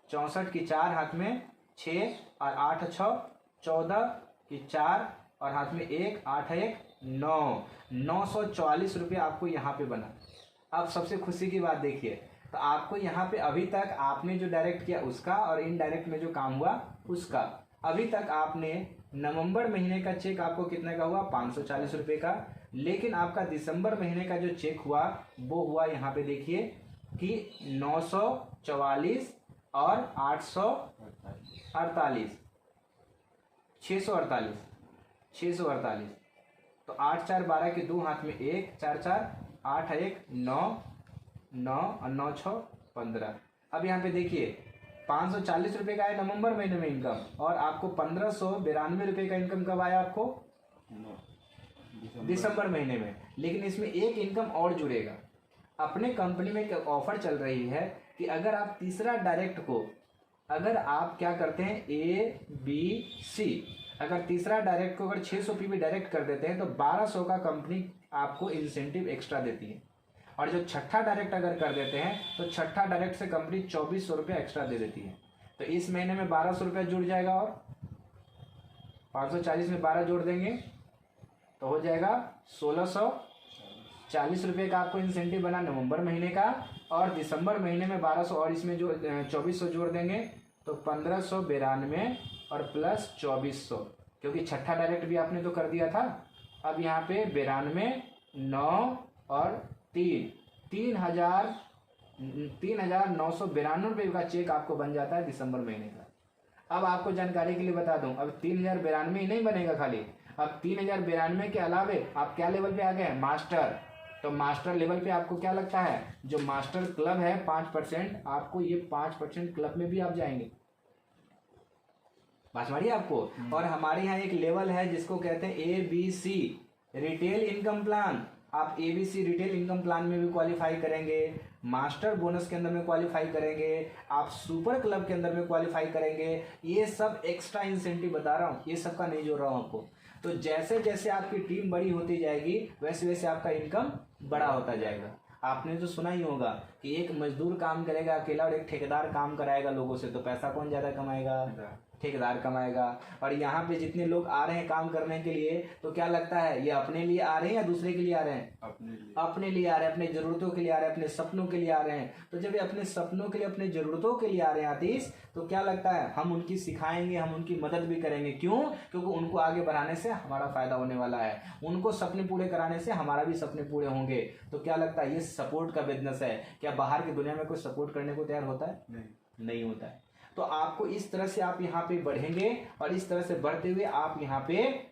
64 की 4 हाथ में 6 और 8 6 14 की 4 और हाथ में 1 8 1 9, 944 रुपये आपको यहाँ पे बना। अब सबसे खुशी की बात देखिए, तो आपको यहाँ पे अभी तक आपने जो डायरेक्ट किया उसका और इनडायरेक्ट में जो काम हुआ उसका, अभी तक आपने नवंबर महीने का चेक आपको कितने का हुआ 540 रुपये का, लेकिन आपका दिसंबर महीने का जो चेक हुआ वो हुआ यहाँ पे देखिए कि 944 और 848 648, तो 8 4 12 के 2 हाथ में 1 4 4 8 1 9 9 और 9 6 15। अब यहाँ पे देखिए 540 रुपये का है नवंबर महीने में इनकम, और आपको 1592 रुपये का इनकम कब आया आपको? दिसंबर महीने में। लेकिन इसमें एक इनकम और जुड़ेगा। अपने कंपनी में एक ऑफर चल रही है कि अगर आप तीसरा डायरेक्ट को, अगर आप क्या करते हैं ABC, अगर तीसरा डायरेक्ट को अगर 600 पीवी डायरेक्ट कर देते हैं तो 1200 का कंपनी आपको इंसेंटिव एक्स्ट्रा देती है। और जो छठा डायरेक्ट अगर कर देते हैं तो छठा डायरेक्ट से कंपनी 2400 रुपये एक्स्ट्रा दे देती है। तो इस महीने में 1200 रुपये जुड़ जाएगा, और 540 में 12 जोड़ देंगे तो हो जाएगा 1640 रुपये का आपको इंसेंटिव बना नवंबर महीने का। और दिसंबर महीने में 1200 और इसमें जो 2400 जोड़ देंगे तो 1592 और प्लस 2400, क्योंकि छठा डायरेक्ट भी आपने तो कर दिया था। अब यहाँ पे 92 9 और 3,992 रुपये का चेक आपको बन जाता है दिसंबर महीने का। अब आपको जानकारी के लिए बता दूं, अब 3092 ही नहीं बनेगा खाली, अब 3092 के अलावे आप क्या लेवल पे आ गए? मास्टर। तो मास्टर लेवल पे आपको क्या लगता है, जो मास्टर क्लब है 5%, आपको ये 5% क्लब में भी आप जाएंगे। बात समझिए आपको। और हमारे यहाँ एक लेवल है जिसको कहते हैं ABC रिटेल इनकम प्लान। आप ABC रिटेल इनकम प्लान में भी क्वालिफाई करेंगे, मास्टर बोनस के अंदर में क्वालिफाई करेंगे, आप सुपर क्लब के अंदर में क्वालिफाई करेंगे। ये सब एक्स्ट्रा इंसेंटिव बता रहा हूँ, ये सब का नहीं जोड़ रहा हूँ आपको। तो जैसे जैसे आपकी टीम बड़ी होती जाएगी वैसे वैसे आपका इनकम बड़ा होता जाएगा। आपने तो सुना ही होगा कि एक मजदूर काम करेगा अकेला और एक ठेकेदार काम कराएगा लोगों से, तो पैसा कौन ज़्यादा कमाएगा? ठेकेदार कमाएगा। और यहाँ पे जितने लोग आ रहे हैं काम करने के लिए, तो क्या लगता है ये अपने लिए आ रहे हैं या दूसरे के लिए आ रहे हैं? अपने लिए आ रहे हैं, अपने ज़रूरतों के लिए आ रहे हैं, अपने सपनों के लिए आ रहे हैं। तो जब ये अपने सपनों के लिए, अपने ज़रूरतों के लिए आ रहे हैं आतिश, तो क्या लगता है हम उनकी सिखाएंगे, हम उनकी मदद भी करेंगे। क्यों? क्योंकि उनको आगे बढ़ाने से हमारा फायदा होने वाला है, उनको सपने पूरे कराने से हमारा भी सपने पूरे होंगे। तो क्या लगता है ये सपोर्ट का बिजनेस है। क्या बाहर की दुनिया में कोई सपोर्ट करने को तैयार होता है? नहीं होता है। तो आपको इस तरह से आप यहाँ पे बढ़ेंगे और इस तरह से बढ़ते हुए आप यहाँ पे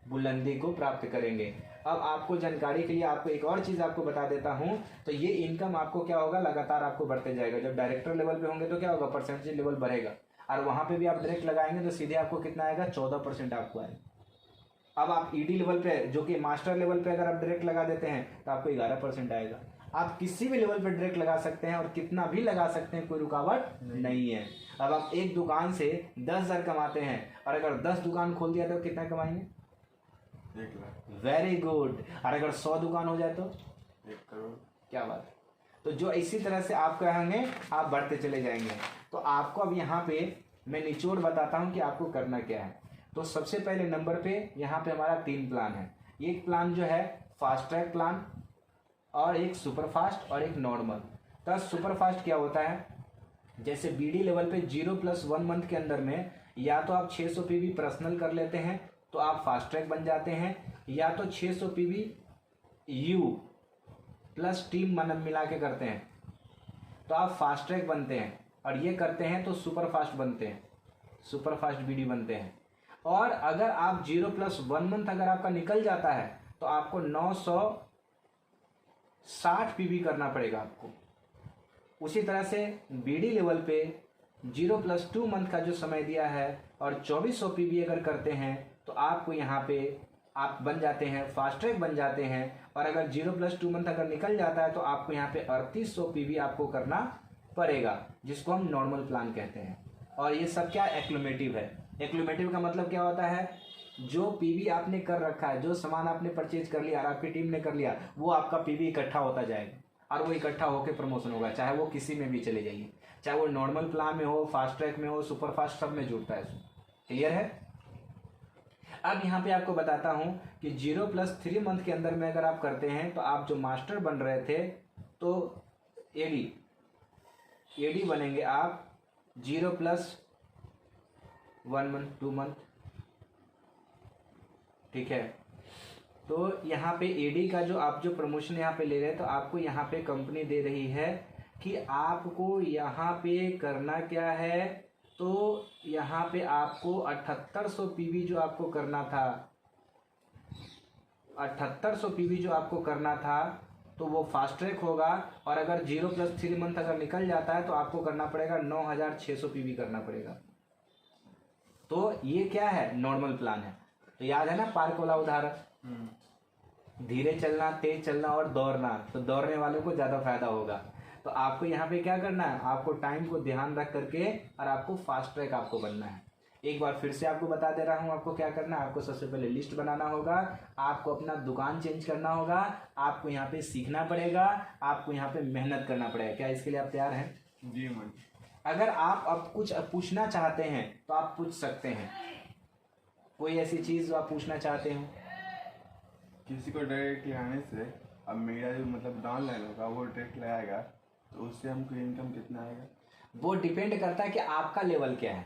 बुलंदी को प्राप्त करेंगे। अब आपको जानकारी के लिए आपको एक और चीज़ आपको बता देता हूँ। तो ये इनकम आपको क्या होगा, लगातार आपको बढ़ते जाएगा। जब डायरेक्टर लेवल पे होंगे तो क्या होगा, परसेंटेज लेवल बढ़ेगा, और वहाँ पे भी आप डायरेक्ट लगाएंगे तो सीधे आपको कितना आएगा, 14% आपको आएगा। अब आप ED लेवल पे, जो कि मास्टर लेवल पे अगर आप डायरेक्ट लगा देते हैं तो आपको 11% आएगा। आप किसी भी लेवल पे डायरेक्ट लगा सकते हैं और कितना भी लगा सकते हैं, कोई रुकावट नहीं है। अब आप एक दुकान से 10,000 कमाते हैं और अगर 10 दुकान खोल दिया तो कितना कमाएंगे? 1 लाख। Very good. और अगर 100 दुकान हो जाए तो 1 करोड़। क्या बात है। तो जो इसी तरह से आप कहेंगे आप बढ़ते चले जाएंगे। तो आपको अब यहाँ पे मैं निचोड़ बताता हूँ कि आपको करना क्या है। तो सबसे पहले नंबर पे यहाँ पे हमारा 3 प्लान है। एक प्लान जो है फास्ट ट्रैक प्लान, और एक सुपर फास्ट, और एक नॉर्मल। तो सुपर फास्ट क्या होता है, जैसे BD लेवल पे 0+1 मंथ के अंदर में या तो आप 600 PV पर्सनल कर लेते हैं तो आप फास्ट ट्रैक बन जाते हैं, या तो 600 PV U प्लस टीम मनन मिला के करते हैं तो आप फास्ट ट्रैक बनते हैं, और ये करते हैं तो सुपर फास्ट बनते हैं, सुपर फास्ट BD बनते हैं। और अगर आप 0+1 मंथ अगर आपका निकल जाता है तो आपको 960 PV करना पड़ेगा आपको। उसी तरह से BD लेवल पे 0+2 मंथ का जो समय दिया है और 2400 PV अगर करते हैं तो आपको यहाँ पे आप बन जाते हैं, फास्ट ट्रैक बन जाते हैं। और अगर 0+2 मंथ अगर निकल जाता है तो आपको यहाँ पे 3800 PV आपको करना पड़ेगा, जिसको हम नॉर्मल प्लान कहते हैं। और ये सब क्या एक्लूमेटिव है। एक्लूमेटिव का मतलब क्या होता है, जो PV आपने कर रखा है, जो सामान आपने परचेज कर लिया और आपकी टीम ने कर लिया, वो आपका PV इकट्ठा होता जाएगा और वो इकट्ठा होकर प्रमोशन होगा, चाहे वो किसी में भी चले जाइए, चाहे वो नॉर्मल प्लान में हो, फास्ट ट्रैक में हो, सुपर फास्ट, सब में जुड़ता है। क्लियर है। अब यहाँ पे आपको बताता हूँ कि 0+3 मंथ के अंदर में अगर आप करते हैं तो आप जो मास्टर बन रहे थे तो एडी बनेंगे आप 0+1 मंथ 2 मंथ, ठीक है। तो यहाँ पे एडी का जो आप जो प्रमोशन यहाँ पे ले रहे हैं तो आपको यहाँ पे कंपनी दे रही है कि आपको यहाँ पे करना क्या है। तो यहाँ पे आपको 7800 PV जो आपको करना था, 7800 PV जो आपको करना था, तो वो फास्ट ट्रैक होगा। और अगर 0+3 मंथ अगर निकल जाता है तो आपको करना पड़ेगा 9600 पीवी करना पड़ेगा। तो ये क्या है, नॉर्मल प्लान है। तो याद है ना पार्क वाला उदाहरण, धीरे चलना, तेज चलना और दौड़ना, तो दौड़ने वालों को ज़्यादा फायदा होगा। तो आपको यहाँ पे क्या करना है, आपको टाइम को ध्यान रख करके और आपको फास्ट ट्रैक आपको बनना है। एक बार फिर से आपको बता दे रहा हूँ आपको क्या करना है। आपको सबसे पहले लिस्ट बनाना होगा, आपको अपना दुकान चेंज करना होगा, आपको यहाँ पे सीखना पड़ेगा, आपको यहाँ पे मेहनत करना पड़ेगा। क्या इसके लिए आप तैयार हैं? जी मैम। अगर आप अब कुछ पूछना चाहते हैं तो आप पूछ सकते हैं, कोई ऐसी चीज़ जो आप पूछना चाहते हो। किसी को डायरेक्ट लगाने से अब मेरा जो मतलब डाउन लाइन होगा वो डायरेक्ट लगाएगा तो उससे हमको इनकम कितना आएगा? वो डिपेंड करता है कि आपका लेवल क्या है।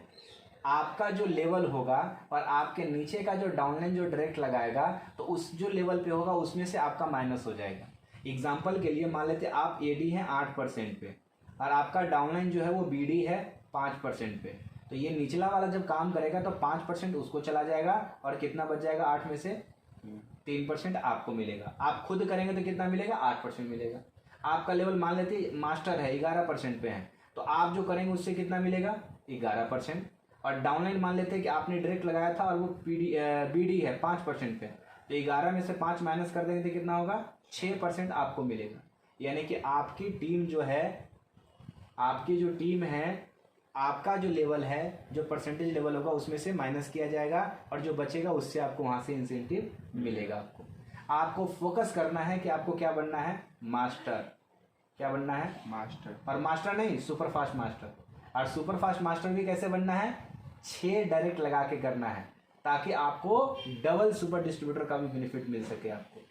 आपका जो लेवल होगा और आपके नीचे का जो डाउनलाइन जो डायरेक्ट लगाएगा तो उस जो लेवल पे होगा उसमें से आपका माइनस हो जाएगा। एग्जांपल के लिए मान लेते आप एडी हैं 8% पे और आपका डाउनलाइन जो है वो बीडी है 5% पे, तो ये निचला वाला जब काम करेगा तो 5% उसको चला जाएगा और कितना बच जाएगा, 8 में से 3% आपको मिलेगा। आप खुद करेंगे तो कितना मिलेगा, 8% मिलेगा। आपका लेवल मान लेते मास्टर है 11% पे है, तो आप जो करेंगे उससे कितना मिलेगा, 11%। और डाउनलाइन मान लेते हैं कि आपने डायरेक्ट लगाया था और वो बीडी है 5% पे, तो 11 में से 5 माइनस कर देंगे तो कितना होगा, 6% आपको मिलेगा। यानी कि आपकी टीम जो है, आपकी जो टीम है, आपका जो लेवल है, जो परसेंटेज लेवल होगा उसमें से माइनस किया जाएगा और जो बचेगा उससे आपको वहाँ से इंसेंटिव मिलेगा। आपको फोकस करना है कि आपको क्या बनना है, मास्टर। क्या बनना है, मास्टर। और मास्टर नहीं, सुपर फास्ट मास्टर। और सुपर फास्ट मास्टर भी कैसे बनना है, 6 डायरेक्ट लगा के करना है ताकि आपको डबल सुपर डिस्ट्रीब्यूटर का भी बेनिफिट मिल सके आपको।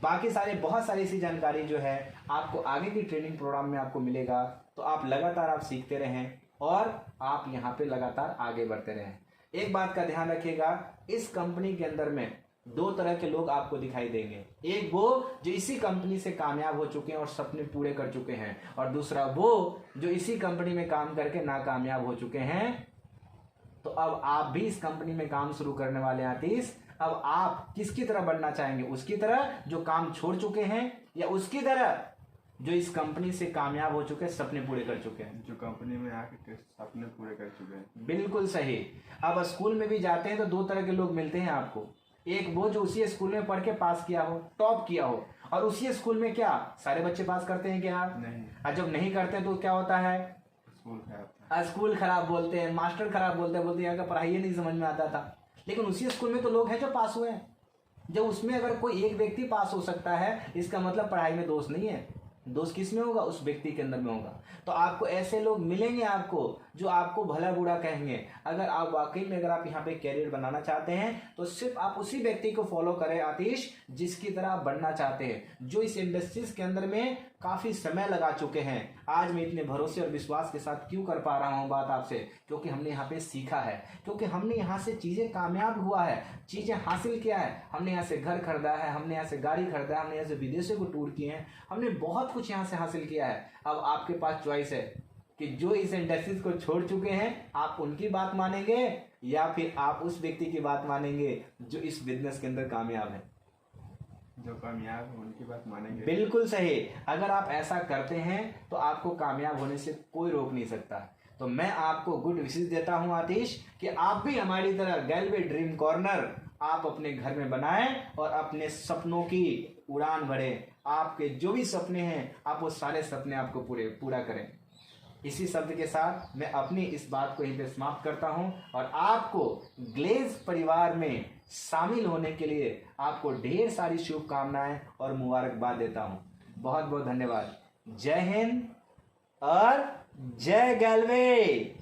बाकी सारे बहुत सारी ऐसी जानकारी जो है आपको आगे की ट्रेनिंग प्रोग्राम में आपको मिलेगा। तो आप लगातार आप सीखते रहें और आप यहाँ पे लगातार आगे बढ़ते रहें। एक बात का ध्यान रखिएगा, इस कंपनी के अंदर में 2 तरह के लोग आपको दिखाई देंगे। एक वो जो इसी कंपनी से कामयाब हो चुके हैं और सपने पूरे कर चुके हैं, और दूसरा वो जो इसी कंपनी में काम करके नाकामयाब हो चुके हैं। तो अब आप भी इस कंपनी में काम शुरू करने वाले हैं आतिश। अब आप किसकी तरह बढ़ना चाहेंगे, उसकी तरह जो काम छोड़ चुके हैं या उसकी तरह जो इस कंपनी से कामयाब हो चुके हैं, सपने पूरे कर चुके हैं? जो कंपनी में आके सपने पूरे कर चुके हैं। बिल्कुल सही। अब स्कूल में भी जाते हैं तो 2 तरह के लोग मिलते हैं आपको। एक वो जो उसी स्कूल में पढ़ के पास किया हो, टॉप किया हो, और उसी स्कूल में क्या सारे बच्चे पास करते हैं क्या? नहीं। और जब नहीं करते तो क्या होता है, स्कूल खराब था। स्कूल खराब बोलते हैं, मास्टर खराब बोलते हैं, यहाँ का पढ़ाई नहीं समझ में आता था। लेकिन उसी स्कूल में तो लोग हैं जो पास हुए हैं। जब उसमें अगर कोई एक व्यक्ति पास हो सकता है, इसका मतलब पढ़ाई में दोष नहीं है। दोष किस में होगा, उस व्यक्ति के अंदर में होगा। तो आपको ऐसे लोग मिलेंगे आपको जो आपको भला बुरा कहेंगे। अगर आप वाकई में अगर आप यहाँ पे कैरियर बनाना चाहते हैं तो सिर्फ आप उसी व्यक्ति को फॉलो करें आतिश, जिसकी तरह आप बनना चाहते हैं, जो इस इंडस्ट्रीज के अंदर में काफ़ी समय लगा चुके हैं। आज मैं इतने भरोसे और विश्वास के साथ क्यों कर पा रहा हूँ बात आपसे, क्योंकि हमने यहाँ पे सीखा है, क्योंकि हमने यहाँ से चीज़ें कामयाब हुआ है, चीज़ें हासिल किया है। हमने यहाँ से घर खरीदा है, हमने यहाँ से गाड़ी खरीदा है, हमने यहाँ से विदेशों को टूर किए हैं, हमने बहुत कुछ यहाँ से हासिल किया है। अब आपके पास चॉइस है कि जो इस इंडस्ट्रीज को छोड़ चुके हैं, आप उनकी बात मानेंगे या फिर आप उस व्यक्ति की बात मानेंगे जो इस बिजनेस के अंदर कामयाब है। जो कामयाब है उनकी बात मानेंगे। बिल्कुल सही। अगर आप ऐसा करते हैं तो आपको कामयाब होने से कोई रोक नहीं सकता। तो मैं आपको गुड विशेष देता हूं आतिश कि आप भी हमारी तरह गैलवे ड्रीम कॉर्नर आप अपने घर में बनाएं और अपने सपनों की उड़ान भरें। आपके जो भी सपने हैं आप वो सारे सपने आपको पूरा करें। इसी शब्द के साथ मैं अपनी इस बात को यहीं पे समाप्त करता हूं और आपको ग्लेज परिवार में शामिल होने के लिए आपको ढेर सारी शुभकामनाएं और मुबारकबाद देता हूं। बहुत बहुत धन्यवाद। जय हिंद और जय गैलवे।